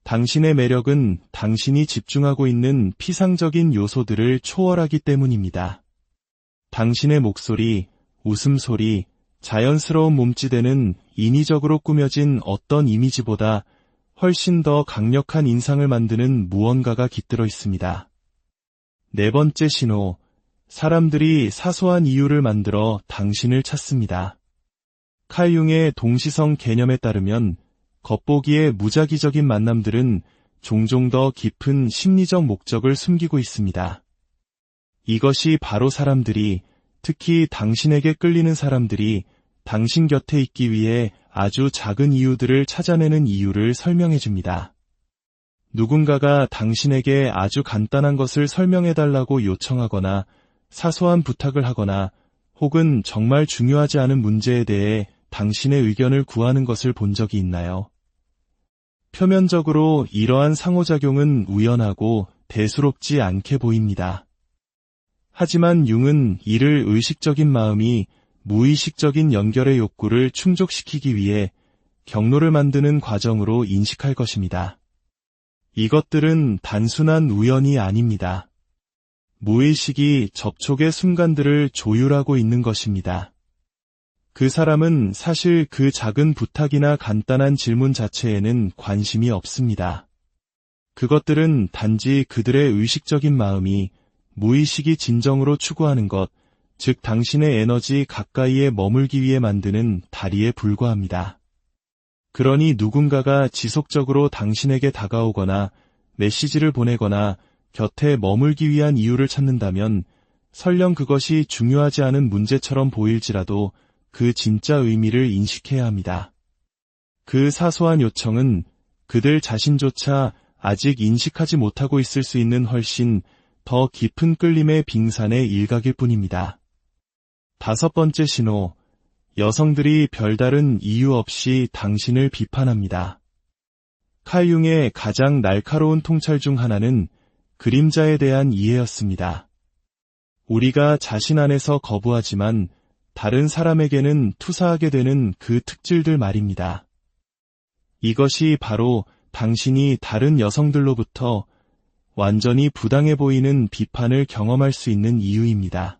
당신의 매력은 당신이 집중하고 있는 피상적인 요소들을 초월하기 때문입니다. 당신의 목소리, 웃음소리, 자연스러운 몸짓에는 인위적으로 꾸며진 어떤 이미지보다 훨씬 더 강력한 인상을 만드는 무언가가 깃들어 있습니다. 네 번째 신호, 사람들이 사소한 이유를 만들어 당신을 찾습니다. 칼 융의 동시성 개념에 따르면 겉보기에 무작위적인 만남들은 종종 더 깊은 심리적 목적을 숨기고 있습니다. 이것이 바로 사람들이, 특히 당신에게 끌리는 사람들이 당신 곁에 있기 위해 아주 작은 이유들을 찾아내는 이유를 설명해 줍니다. 누군가가 당신에게 아주 간단한 것을 설명해달라고 요청하거나 사소한 부탁을 하거나 혹은 정말 중요하지 않은 문제에 대해 당신의 의견을 구하는 것을 본 적이 있나요? 표면적으로 이러한 상호작용은 우연하고 대수롭지 않게 보입니다. 하지만 융은 이를 의식적인 마음이 무의식적인 연결의 욕구를 충족시키기 위해 경로를 만드는 과정으로 인식할 것입니다. 이것들은 단순한 우연이 아닙니다. 무의식이 접촉의 순간들을 조율하고 있는 것입니다. 그 사람은 사실 그 작은 부탁이나 간단한 질문 자체에는 관심이 없습니다. 그것들은 단지 그들의 의식적인 마음이 무의식이 진정으로 추구하는 것, 즉 당신의 에너지 가까이에 머물기 위해 만드는 다리에 불과합니다. 그러니 누군가가 지속적으로 당신에게 다가오거나 메시지를 보내거나 곁에 머물기 위한 이유를 찾는다면 설령 그것이 중요하지 않은 문제처럼 보일지라도 그 진짜 의미를 인식해야 합니다. 그 사소한 요청은 그들 자신조차 아직 인식하지 못하고 있을 수 있는 훨씬 더 깊은 끌림의 빙산의 일각일 뿐입니다. 5번째 신호, 여성들이 별다른 이유 없이 당신을 비판합니다. 칼 융의 가장 날카로운 통찰 중 하나는 그림자에 대한 이해였습니다. 우리가 자신 안에서 거부하지만 다른 사람에게는 투사하게 되는 그 특질들 말입니다. 이것이 바로 당신이 다른 여성들로부터 완전히 부당해 보이는 비판을 경험할 수 있는 이유입니다.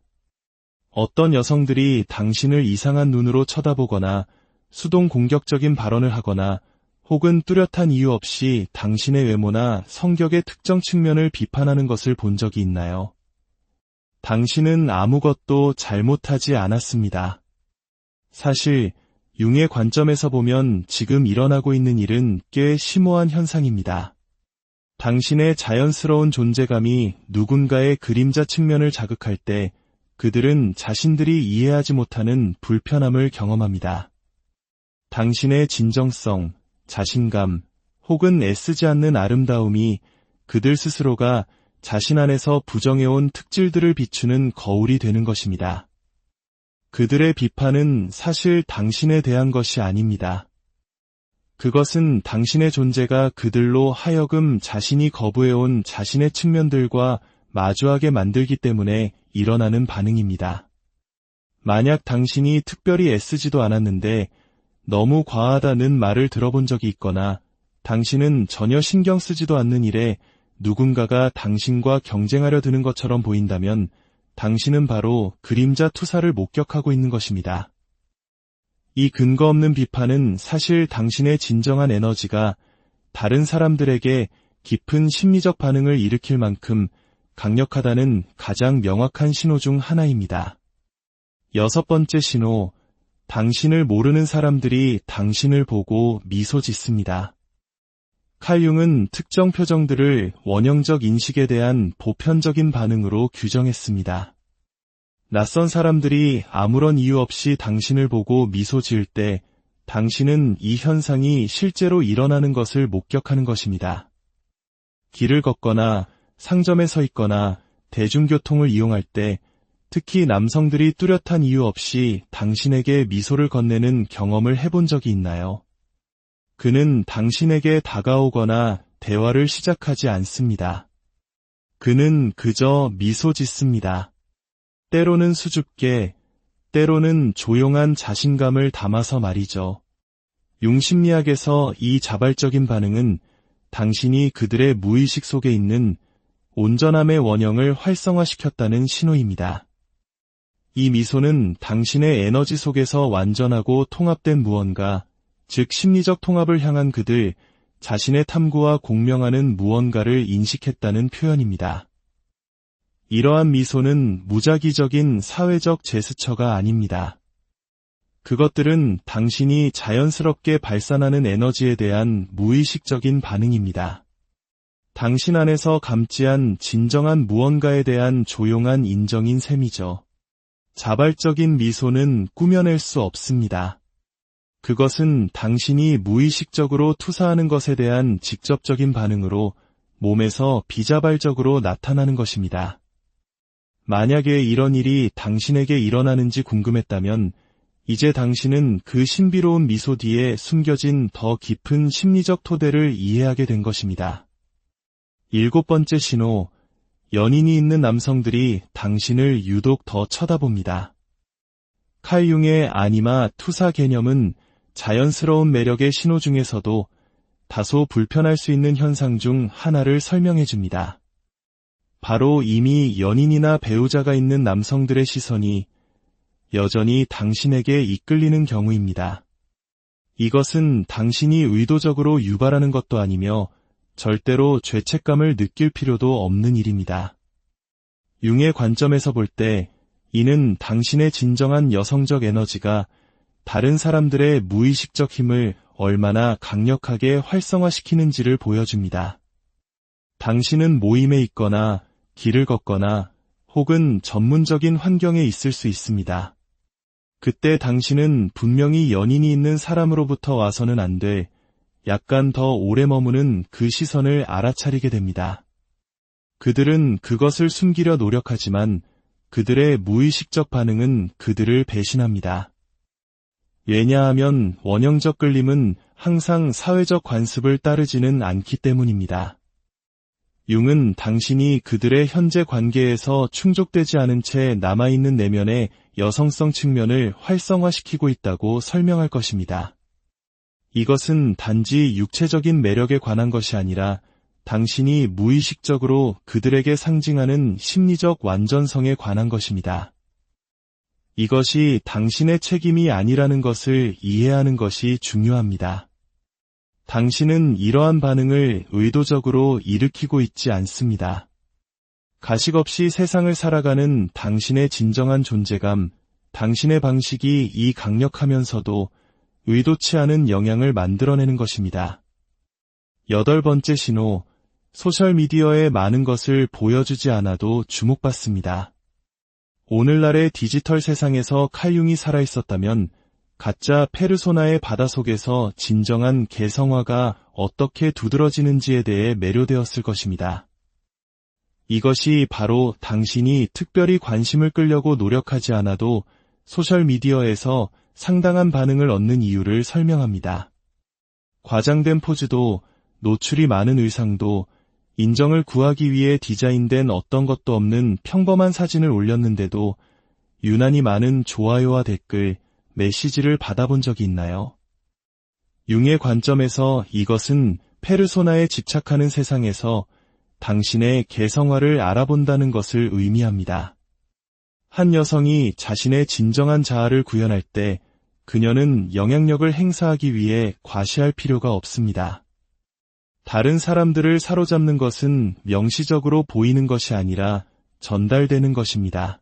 어떤 여성들이 당신을 이상한 눈으로 쳐다보거나 수동 공격적인 발언을 하거나 혹은 뚜렷한 이유 없이 당신의 외모나 성격의 특정 측면을 비판하는 것을 본 적이 있나요? 당신은 아무것도 잘못하지 않았습니다. 사실 융의 관점에서 보면 지금 일어나고 있는 일은 꽤 심오한 현상입니다. 당신의 자연스러운 존재감이 누군가의 그림자 측면을 자극할 때 그들은 자신들이 이해하지 못하는 불편함을 경험합니다. 당신의 진정성, 자신감, 혹은 애쓰지 않는 아름다움이 그들 스스로가 자신 안에서 부정해온 특질들을 비추는 거울이 되는 것입니다. 그들의 비판은 사실 당신에 대한 것이 아닙니다. 그것은 당신의 존재가 그들로 하여금 자신이 거부해온 자신의 측면들과 마주하게 만들기 때문에 일어나는 반응입니다. 만약 당신이 특별히 애쓰지도 않았는데 너무 과하다는 말을 들어본 적이 있거나 당신은 전혀 신경 쓰지도 않는 일에 누군가가 당신과 경쟁하려 드는 것처럼 보인다면 당신은 바로 그림자 투사를 목격하고 있는 것입니다. 이 근거 없는 비판은 사실 당신의 진정한 에너지가 다른 사람들에게 깊은 심리적 반응을 일으킬 만큼 강력하다는 가장 명확한 신호 중 하나입니다. 6번째 신호, 당신을 모르는 사람들이 당신을 보고 미소 짓습니다. 칼 융은 특정 표정들을 원형적 인식에 대한 보편적인 반응으로 규정했습니다. 낯선 사람들이 아무런 이유 없이 당신을 보고 미소 지을 때 당신은 이 현상이 실제로 일어나는 것을 목격하는 것입니다. 길을 걷거나 상점에 서 있거나 대중교통을 이용할 때 특히 남성들이 뚜렷한 이유 없이 당신에게 미소를 건네는 경험을 해본 적이 있나요? 그는 당신에게 다가오거나 대화를 시작하지 않습니다. 그는 그저 미소 짓습니다. 때로는 수줍게, 때로는 조용한 자신감을 담아서 말이죠. 융심리학에서 이 자발적인 반응은 당신이 그들의 무의식 속에 있는 온전함의 원형을 활성화시켰다는 신호입니다. 이 미소는 당신의 에너지 속에서 완전하고 통합된 무언가, 즉 심리적 통합을 향한 그들 자신의 탐구와 공명하는 무언가를 인식했다는 표현입니다. 이러한 미소는 무작위적인 사회적 제스처가 아닙니다. 그것들은 당신이 자연스럽게 발산하는 에너지에 대한 무의식적인 반응입니다. 당신 안에서 감지한 진정한 무언가에 대한 조용한 인정인 셈이죠. 자발적인 미소는 꾸며낼 수 없습니다. 그것은 당신이 무의식적으로 투사하는 것에 대한 직접적인 반응으로 몸에서 비자발적으로 나타나는 것입니다. 만약에 이런 일이 당신에게 일어나는지 궁금했다면 이제 당신은 그 신비로운 미소 뒤에 숨겨진 더 깊은 심리적 토대를 이해하게 된 것입니다. 7번째 신호, 연인이 있는 남성들이 당신을 유독 더 쳐다봅니다. 칼 융의 아니마 투사 개념은 자연스러운 매력의 신호 중에서도 다소 불편할 수 있는 현상 중 하나를 설명해 줍니다. 바로 이미 연인이나 배우자가 있는 남성들의 시선이 여전히 당신에게 이끌리는 경우입니다. 이것은 당신이 의도적으로 유발하는 것도 아니며 절대로 죄책감을 느낄 필요도 없는 일입니다. 융의 관점에서 볼 때 이는 당신의 진정한 여성적 에너지가 다른 사람들의 무의식적 힘을 얼마나 강력하게 활성화시키는지를 보여줍니다. 당신은 모임에 있거나 길을 걷거나 혹은 전문적인 환경에 있을 수 있습니다. 그때 당신은 분명히 연인이 있는 사람으로부터 와서는 안 돼 약간 더 오래 머무는 그 시선을 알아차리게 됩니다. 그들은 그것을 숨기려 노력하지만 그들의 무의식적 반응은 그들을 배신합니다. 왜냐하면 원형적 끌림은 항상 사회적 관습을 따르지는 않기 때문입니다. 융은 당신이 그들의 현재 관계에서 충족되지 않은 채 남아있는 내면의 여성성 측면을 활성화시키고 있다고 설명할 것입니다. 이것은 단지 육체적인 매력에 관한 것이 아니라 당신이 무의식적으로 그들에게 상징하는 심리적 완전성에 관한 것입니다. 이것이 당신의 책임이 아니라는 것을 이해하는 것이 중요합니다. 당신은 이러한 반응을 의도적으로 일으키고 있지 않습니다. 가식 없이 세상을 살아가는 당신의 진정한 존재감, 당신의 방식이 이 강력하면서도 의도치 않은 영향을 만들어내는 것입니다. 8번째 신호, 소셜미디어에 많은 것을 보여주지 않아도 주목받습니다. 오늘날의 디지털 세상에서 칼 융이 살아있었다면 가짜 페르소나의 바다 속에서 진정한 개성화가 어떻게 두드러지는지에 대해 매료되었을 것입니다. 이것이 바로 당신이 특별히 관심을 끌려고 노력하지 않아도 소셜미디어에서 상당한 반응을 얻는 이유를 설명합니다. 과장된 포즈도, 노출이 많은 의상도, 인정을 구하기 위해 디자인된 어떤 것도 없는 평범한 사진을 올렸는데도 유난히 많은 좋아요와 댓글, 메시지를 받아본 적이 있나요? 융의 관점에서 이것은 페르소나에 집착하는 세상에서 당신의 개성화를 알아본다는 것을 의미합니다. 한 여성이 자신의 진정한 자아를 구현할 때 그녀는 영향력을 행사하기 위해 과시할 필요가 없습니다. 다른 사람들을 사로잡는 것은 명시적으로 보이는 것이 아니라 전달되는 것입니다.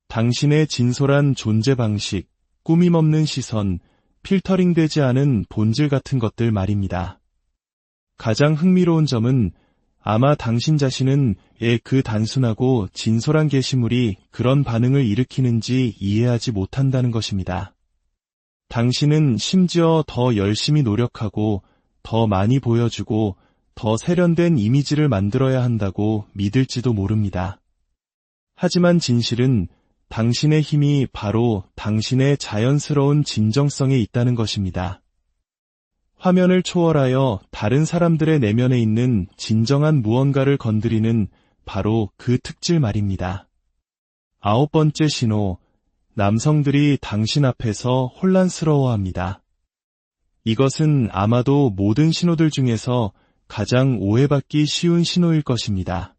당신의 진솔한 존재 방식, 꾸밈없는 시선, 필터링되지 않은 본질 같은 것들 말입니다. 가장 흥미로운 점은 아마 당신 자신은 그 단순하고 진솔한 게시물이 그런 반응을 일으키는지 이해하지 못한다는 것입니다. 당신은 심지어 더 열심히 노력하고 더 많이 보여주고 더 세련된 이미지를 만들어야 한다고 믿을지도 모릅니다. 하지만 진실은 당신의 힘이 바로 당신의 자연스러운 진정성에 있다는 것입니다. 화면을 초월하여 다른 사람들의 내면에 있는 진정한 무언가를 건드리는 바로 그 특질 말입니다. 9번째 신호, 남성들이 당신 앞에서 혼란스러워합니다. 이것은 아마도 모든 신호들 중에서 가장 오해받기 쉬운 신호일 것입니다.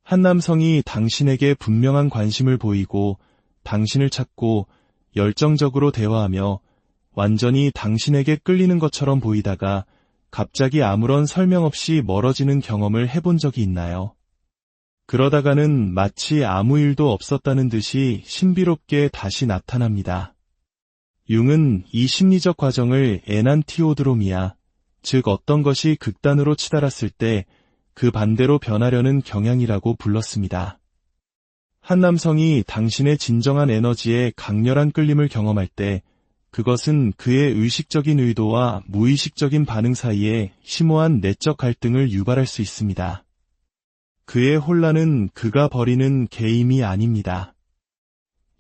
한 남성이 당신에게 분명한 관심을 보이고 당신을 찾고 열정적으로 대화하며 완전히 당신에게 끌리는 것처럼 보이다가 갑자기 아무런 설명 없이 멀어지는 경험을 해본 적이 있나요? 그러다가는 마치 아무 일도 없었다는 듯이 신비롭게 다시 나타납니다. 융은 이 심리적 과정을 에난티오드로미아, 즉 어떤 것이 극단으로 치달았을 때 그 반대로 변하려는 경향이라고 불렀습니다. 한 남성이 당신의 진정한 에너지에 강렬한 끌림을 경험할 때 그것은 그의 의식적인 의도와 무의식적인 반응 사이에 심오한 내적 갈등을 유발할 수 있습니다. 그의 혼란은 그가 벌이는 게임이 아닙니다.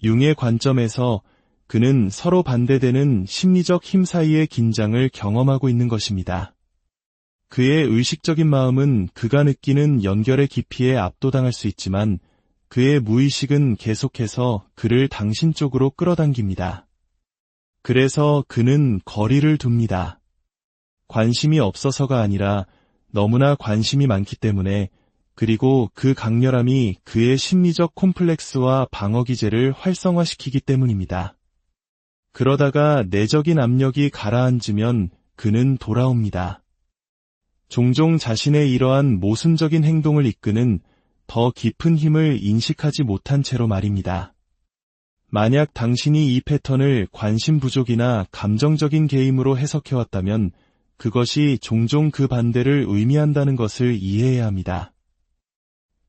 융의 관점에서 그는 서로 반대되는 심리적 힘 사이의 긴장을 경험하고 있는 것입니다. 그의 의식적인 마음은 그가 느끼는 연결의 깊이에 압도당할 수 있지만 그의 무의식은 계속해서 그를 당신 쪽으로 끌어당깁니다. 그래서 그는 거리를 둡니다. 관심이 없어서가 아니라 너무나 관심이 많기 때문에, 그리고 그 강렬함이 그의 심리적 콤플렉스와 방어 기제를 활성화시키기 때문입니다. 그러다가 내적인 압력이 가라앉으면 그는 돌아옵니다. 종종 자신의 이러한 모순적인 행동을 이끄는 더 깊은 힘을 인식하지 못한 채로 말입니다. 만약 당신이 이 패턴을 관심 부족이나 감정적인 게임으로 해석해왔다면 그것이 종종 그 반대를 의미한다는 것을 이해해야 합니다.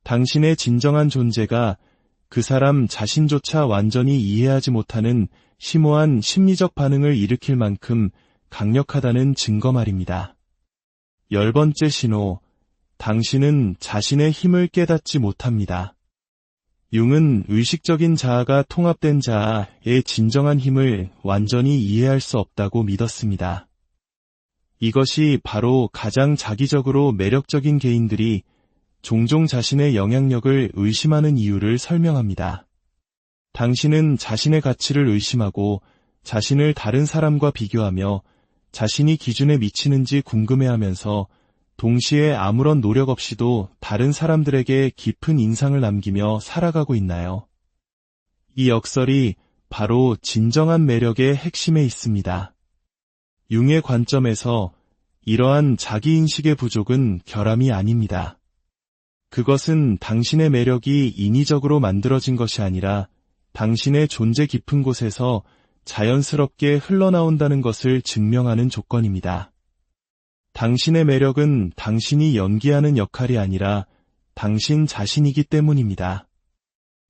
당신의 진정한 존재가 그 사람 자신조차 완전히 이해하지 못하는 심오한 심리적 반응을 일으킬 만큼 강력하다는 증거 말입니다. 10번째 신호, 당신은 자신의 힘을 깨닫지 못합니다. 융은 의식적인 자아가 통합된 자아의 진정한 힘을 완전히 이해할 수 없다고 믿었습니다. 이것이 바로 가장 자기적으로 매력적인 개인들이 종종 자신의 영향력을 의심하는 이유를 설명합니다. 당신은 자신의 가치를 의심하고 자신을 다른 사람과 비교하며 자신이 기준에 미치는지 궁금해하면서 동시에 아무런 노력 없이도 다른 사람들에게 깊은 인상을 남기며 살아가고 있나요? 이 역설이 바로 진정한 매력의 핵심에 있습니다. 융의 관점에서 이러한 자기인식의 부족은 결함이 아닙니다. 그것은 당신의 매력이 인위적으로 만들어진 것이 아니라 당신의 존재 깊은 곳에서 자연스럽게 흘러나온다는 것을 증명하는 조건입니다. 당신의 매력은 당신이 연기하는 역할이 아니라 당신 자신이기 때문입니다.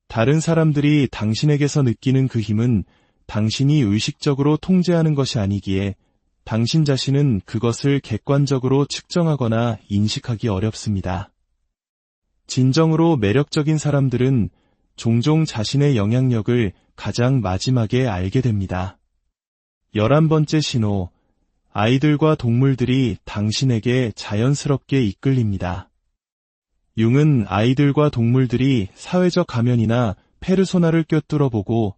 다른 사람들이 당신에게서 느끼는 그 힘은 당신이 의식적으로 통제하는 것이 아니기에 당신 자신은 그것을 객관적으로 측정하거나 인식하기 어렵습니다. 진정으로 매력적인 사람들은 종종 자신의 영향력을 가장 마지막에 알게 됩니다. 11번째 신호, 아이들과 동물들이 당신에게 자연스럽게 이끌립니다. 융은 아이들과 동물들이 사회적 가면이나 페르소나를 꿰뚫어 보고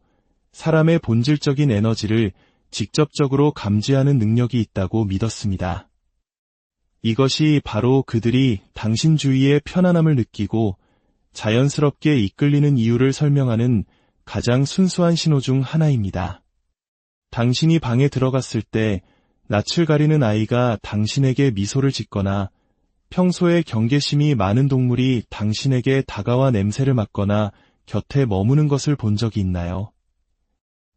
사람의 본질적인 에너지를 직접적으로 감지하는 능력이 있다고 믿었습니다. 이것이 바로 그들이 당신 주위의 편안함을 느끼고 자연스럽게 이끌리는 이유를 설명하는 가장 순수한 신호 중 하나입니다. 당신이 방에 들어갔을 때 낯을 가리는 아이가 당신에게 미소를 짓거나 평소에 경계심이 많은 동물이 당신에게 다가와 냄새를 맡거나 곁에 머무는 것을 본 적이 있나요?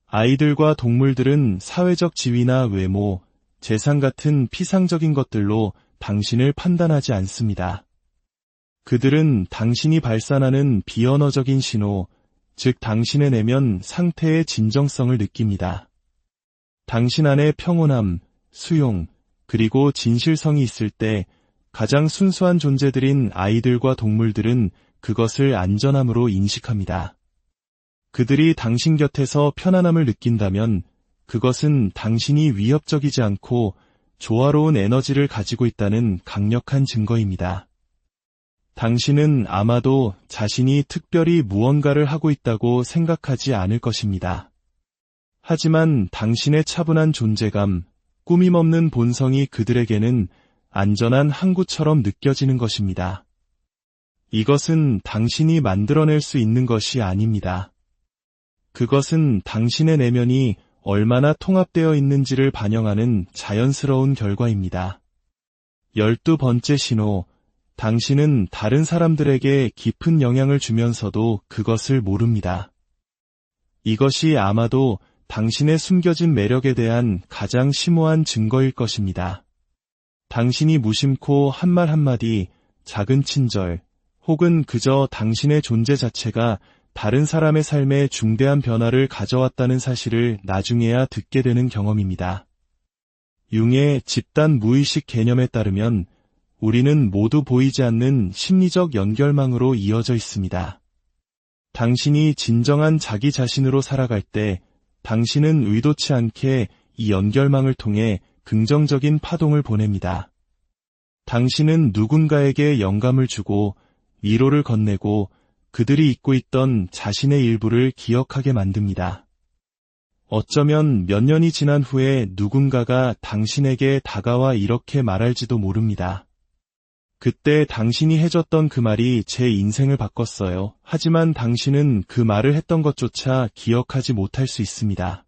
아이들과 동물들은 사회적 지위나 외모, 재산 같은 피상적인 것들로 당신을 판단하지 않습니다. 그들은 당신이 발산하는 비언어적인 신호, 즉 당신의 내면 상태의 진정성을 느낍니다. 당신 안에 평온함, 수용, 그리고 진실성이 있을 때 가장 순수한 존재들인 아이들과 동물들은 그것을 안전함으로 인식합니다. 그들이 당신 곁에서 편안함을 느낀다면 그것은 당신이 위협적이지 않고 조화로운 에너지를 가지고 있다는 강력한 증거입니다. 당신은 아마도 자신이 특별히 무언가를 하고 있다고 생각하지 않을 것입니다. 하지만 당신의 차분한 존재감, 꾸밈없는 본성이 그들에게는 안전한 항구처럼 느껴지는 것입니다. 이것은 당신이 만들어낼 수 있는 것이 아닙니다. 그것은 당신의 내면이 얼마나 통합되어 있는지를 반영하는 자연스러운 결과입니다. 12번째 신호, 당신은 다른 사람들에게 깊은 영향을 주면서도 그것을 모릅니다. 이것이 아마도 당신의 숨겨진 매력에 대한 가장 심오한 증거일 것입니다. 당신이 무심코 한 말 한마디, 작은 친절, 혹은 그저 당신의 존재 자체가 다른 사람의 삶에 중대한 변화를 가져왔다는 사실을 나중에야 듣게 되는 경험입니다. 융의 집단 무의식 개념에 따르면 우리는 모두 보이지 않는 심리적 연결망으로 이어져 있습니다. 당신이 진정한 자기 자신으로 살아갈 때 당신은 의도치 않게 이 연결망을 통해 긍정적인 파동을 보냅니다. 당신은 누군가에게 영감을 주고 위로를 건네고 그들이 잊고 있던 자신의 일부를 기억하게 만듭니다. 어쩌면 몇 년이 지난 후에 누군가가 당신에게 다가와 이렇게 말할지도 모릅니다. 그때 당신이 해줬던 그 말이 제 인생을 바꿨어요. 하지만 당신은 그 말을 했던 것조차 기억하지 못할 수 있습니다.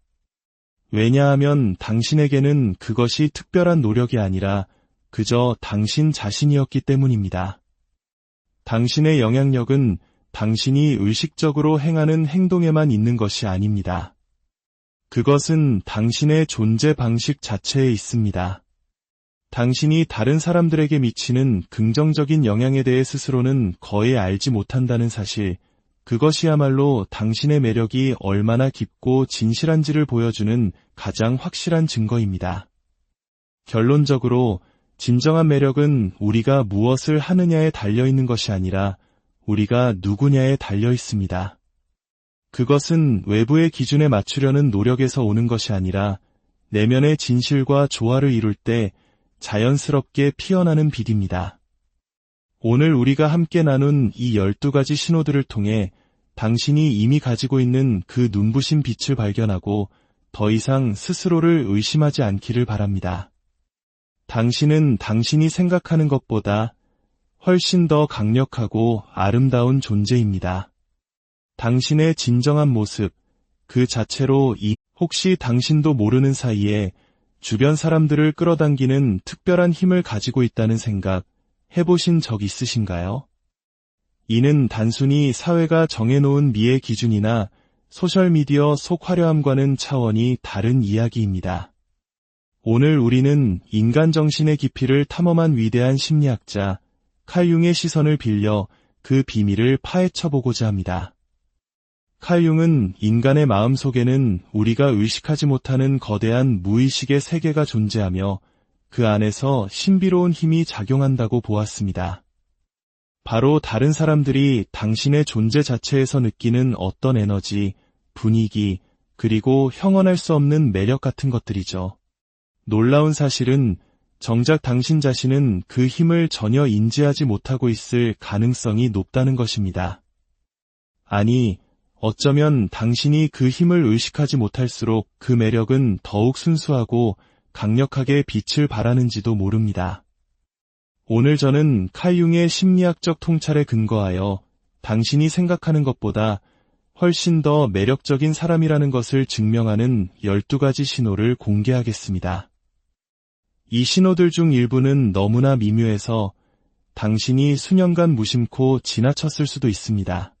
왜냐하면 당신에게는 그것이 특별한 노력이 아니라 그저 당신 자신이었기 때문입니다. 당신의 영향력은 당신이 의식적으로 행하는 행동에만 있는 것이 아닙니다. 그것은 당신의 존재 방식 자체에 있습니다. 당신이 다른 사람들에게 미치는 긍정적인 영향에 대해 스스로는 거의 알지 못한다는 사실, 그것이야말로 당신의 매력이 얼마나 깊고 진실한지를 보여주는 가장 확실한 증거입니다. 결론적으로 진정한 매력은 우리가 무엇을 하느냐에 달려있는 것이 아니라 우리가 누구냐에 달려 있습니다. 그것은 외부의 기준에 맞추려는 노력에서 오는 것이 아니라 내면의 진실과 조화를 이룰 때 자연스럽게 피어나는 빛입니다. 오늘 우리가 함께 나눈 이 12가지 신호들을 통해 당신이 이미 가지고 있는 그 눈부신 빛을 발견하고 더 이상 스스로를 의심하지 않기를 바랍니다. 당신은 당신이 생각하는 것보다 훨씬 더 강력하고 아름다운 존재입니다. 당신의 진정한 모습, 그 자체로 혹시 당신도 모르는 사이에 주변 사람들을 끌어당기는 특별한 힘을 가지고 있다는 생각 해보신 적 있으신가요? 이는 단순히 사회가 정해놓은 미의 기준이나 소셜미디어 속 화려함과는 차원이 다른 이야기입니다. 오늘 우리는 인간 정신의 깊이를 탐험한 위대한 심리학자 칼 융의 시선을 빌려 그 비밀을 파헤쳐보고자 합니다. 칼 융은 인간의 마음 속에는 우리가 의식하지 못하는 거대한 무의식의 세계가 존재하며 그 안에서 신비로운 힘이 작용한다고 보았습니다. 바로 다른 사람들이 당신의 존재 자체에서 느끼는 어떤 에너지, 분위기, 그리고 형언할 수 없는 매력 같은 것들이죠. 놀라운 사실은 정작 당신 자신은 그 힘을 전혀 인지하지 못하고 있을 가능성이 높다는 것입니다. 아니, 어쩌면 당신이 그 힘을 의식하지 못할수록 그 매력은 더욱 순수하고 강력하게 빛을 발하는지도 모릅니다. 오늘 저는 칼 융의 심리학적 통찰에 근거하여 당신이 생각하는 것보다 훨씬 더 매력적인 사람이라는 것을 증명하는 12가지 신호를 공개하겠습니다. 이 신호들 중 일부는 너무나 미묘해서 당신이 수년간 무심코 지나쳤을 수도 있습니다.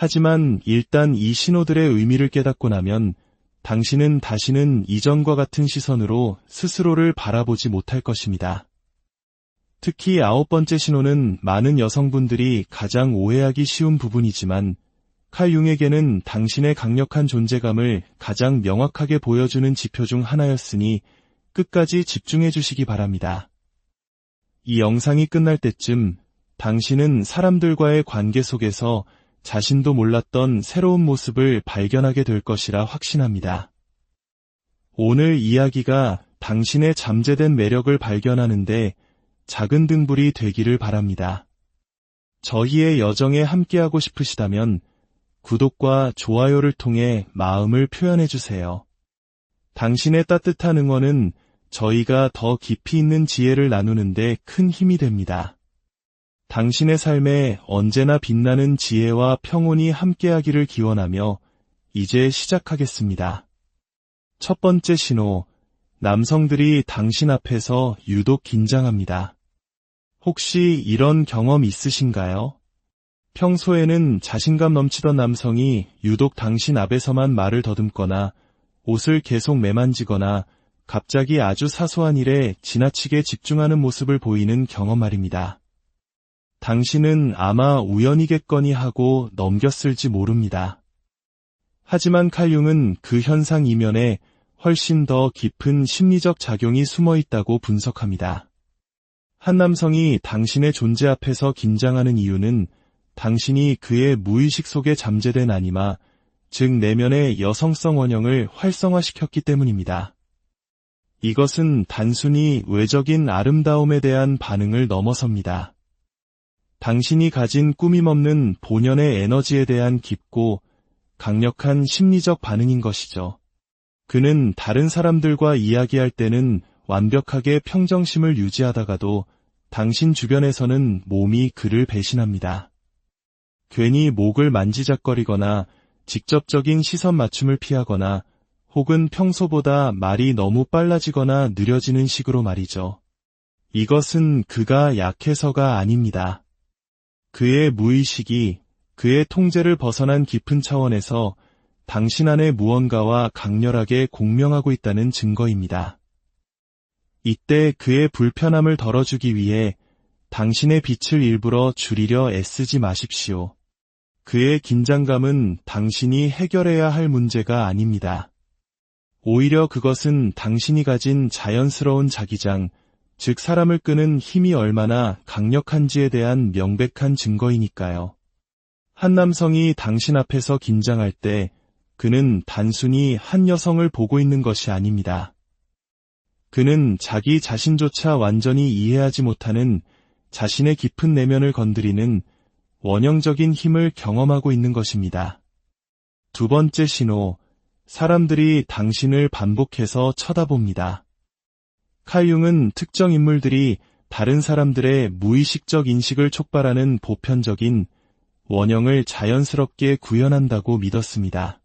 하지만 일단 이 신호들의 의미를 깨닫고 나면 당신은 다시는 이전과 같은 시선으로 스스로를 바라보지 못할 것입니다. 특히 9번째 신호는 많은 여성분들이 가장 오해하기 쉬운 부분이지만 칼 융에게는 당신의 강력한 존재감을 가장 명확하게 보여주는 지표 중 하나였으니 끝까지 집중해 주시기 바랍니다. 이 영상이 끝날 때쯤 당신은 사람들과의 관계 속에서 자신도 몰랐던 새로운 모습을 발견하게 될 것이라 확신합니다. 오늘 이야기가 당신의 잠재된 매력을 발견하는데 작은 등불이 되기를 바랍니다. 저희의 여정에 함께하고 싶으시다면 구독과 좋아요를 통해 마음을 표현해주세요. 당신의 따뜻한 응원은 저희가 더 깊이 있는 지혜를 나누는데 큰 힘이 됩니다. 당신의 삶에 언제나 빛나는 지혜와 평온이 함께하기를 기원하며 이제 시작하겠습니다. 첫 번째 신호, 남성들이 당신 앞에서 유독 긴장합니다. 혹시 이런 경험 있으신가요? 평소에는 자신감 넘치던 남성이 유독 당신 앞에서만 말을 더듬거나 옷을 계속 매만지거나 갑자기 아주 사소한 일에 지나치게 집중하는 모습을 보이는 경험 말입니다. 당신은 아마 우연이겠거니 하고 넘겼을지 모릅니다. 하지만 칼융은 그 현상 이면에 훨씬 더 깊은 심리적 작용이 숨어 있다고 분석합니다. 한 남성이 당신의 존재 앞에서 긴장하는 이유는 당신이 그의 무의식 속에 잠재된 아니마, 즉 내면의 여성성 원형을 활성화시켰기 때문입니다. 이것은 단순히 외적인 아름다움에 대한 반응을 넘어섭니다. 당신이 가진 꾸밈없는 본연의 에너지에 대한 깊고 강력한 심리적 반응인 것이죠. 그는 다른 사람들과 이야기할 때는 완벽하게 평정심을 유지하다가도 당신 주변에서는 몸이 그를 배신합니다. 괜히 목을 만지작거리거나 직접적인 시선 맞춤을 피하거나 혹은 평소보다 말이 너무 빨라지거나 느려지는 식으로 말이죠. 이것은 그가 약해서가 아닙니다. 그의 무의식이 그의 통제를 벗어난 깊은 차원에서 당신 안의 무언가와 강렬하게 공명하고 있다는 증거입니다. 이때 그의 불편함을 덜어주기 위해 당신의 빛을 일부러 줄이려 애쓰지 마십시오. 그의 긴장감은 당신이 해결해야 할 문제가 아닙니다. 오히려 그것은 당신이 가진 자연스러운 자기장, 즉 사람을 끄는 힘이 얼마나 강력한지에 대한 명백한 증거이니까요. 한 남성이 당신 앞에서 긴장할 때 그는 단순히 한 여성을 보고 있는 것이 아닙니다. 그는 자기 자신조차 완전히 이해하지 못하는 자신의 깊은 내면을 건드리는 원형적인 힘을 경험하고 있는 것입니다. 두 번째 신호, 사람들이 당신을 반복해서 쳐다봅니다. 칼융은 특정 인물들이 다른 사람들의 무의식적 인식을 촉발하는 보편적인 원형을 자연스럽게 구현한다고 믿었습니다.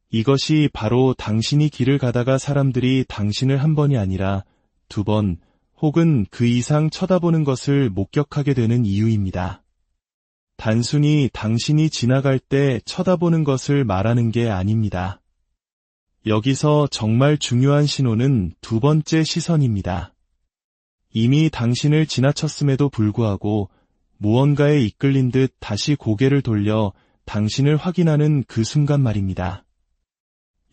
이것이 바로 당신이 길을 가다가 사람들이 당신을 한 번이 아니라 두 번 혹은 그 이상 쳐다보는 것을 목격하게 되는 이유입니다. 단순히 당신이 지나갈 때 쳐다보는 것을 말하는 게 아닙니다. 여기서 정말 중요한 신호는 두 번째 시선입니다. 이미 당신을 지나쳤음에도 불구하고 무언가에 이끌린 듯 다시 고개를 돌려 당신을 확인하는 그 순간 말입니다.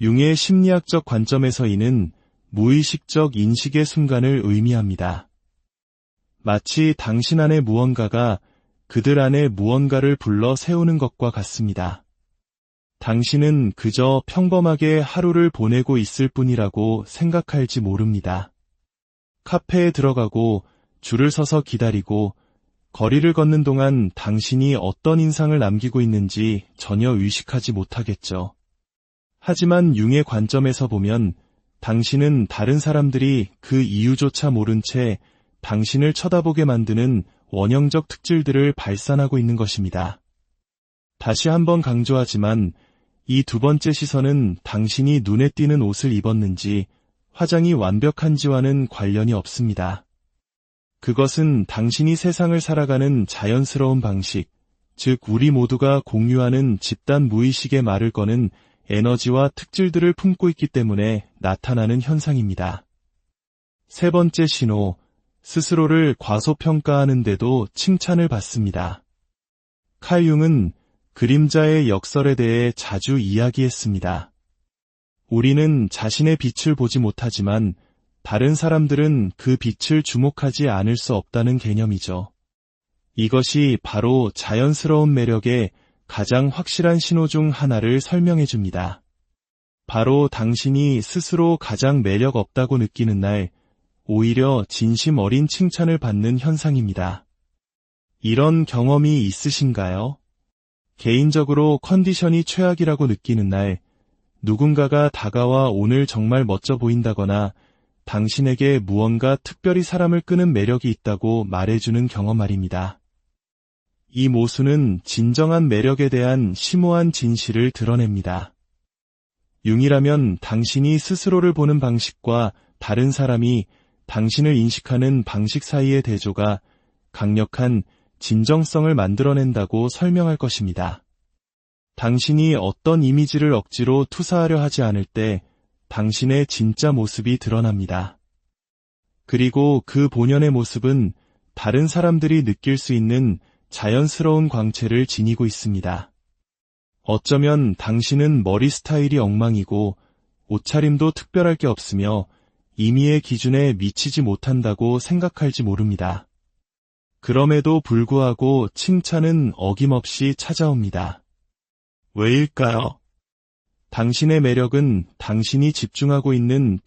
융의 심리학적 관점에서 이는 무의식적 인식의 순간을 의미합니다. 마치 당신 안의 무언가가 그들 안에 무언가를 불러 세우는 것과 같습니다. 당신은 그저 평범하게 하루를 보내고 있을 뿐이라고 생각할지 모릅니다. 카페에 들어가고 줄을 서서 기다리고 거리를 걷는 동안 당신이 어떤 인상을 남기고 있는지 전혀 의식하지 못하겠죠. 하지만 융의 관점에서 보면 당신은 다른 사람들이 그 이유조차 모른 채 당신을 쳐다보게 만드는 원형적 특질들을 발산하고 있는 것입니다. 다시 한번 강조하지만 이 두 번째 시선은 당신이 눈에 띄는 옷을 입었는지 화장이 완벽한지와는 관련이 없습니다. 그것은 당신이 세상을 살아가는 자연스러운 방식, 즉 우리 모두가 공유하는 집단 무의식의 말을 거는 에너지와 특질들을 품고 있기 때문에 나타나는 현상입니다. 세 번째 신호, 스스로를 과소평가하는데도 칭찬을 받습니다. 칼융은 그림자의 역설에 대해 자주 이야기했습니다. 우리는 자신의 빛을 보지 못하지만 다른 사람들은 그 빛을 주목하지 않을 수 없다는 개념이죠. 이것이 바로 자연스러운 매력의 가장 확실한 신호 중 하나를 설명해 줍니다. 바로 당신이 스스로 가장 매력 없다고 느끼는 날, 오히려 진심 어린 칭찬을 받는 현상입니다. 이런 경험이 있으신가요? 개인적으로 컨디션이 최악이라고 느끼는 날, 누군가가 다가와 오늘 정말 멋져 보인다거나 당신에게 무언가 특별히 사람을 끄는 매력이 있다고 말해주는 경험 말입니다. 이 모순은 진정한 매력에 대한 심오한 진실을 드러냅니다. 융이라면 당신이 스스로를 보는 방식과 다른 사람이 당신을 인식하는 방식 사이의 대조가 강력한 진정성을 만들어낸다고 설명할 것입니다. 당신이 어떤 이미지를 억지로 투사하려 하지 않을 때 당신의 진짜 모습이 드러납니다. 그리고 그 본연의 모습은 다른 사람들이 느낄 수 있는 자연스러운 광채를 지니고 있습니다. 어쩌면 당신은 머리 스타일이 엉망이고 옷차림도 특별할 게 없으며 임의의 기준에 미치지 못한다고 생각할지 모릅니다. 그럼에도 불구하고 칭찬은 어김없이 찾아옵니다. 왜일까요? 당신의 매력은 당신이 집중하고 있는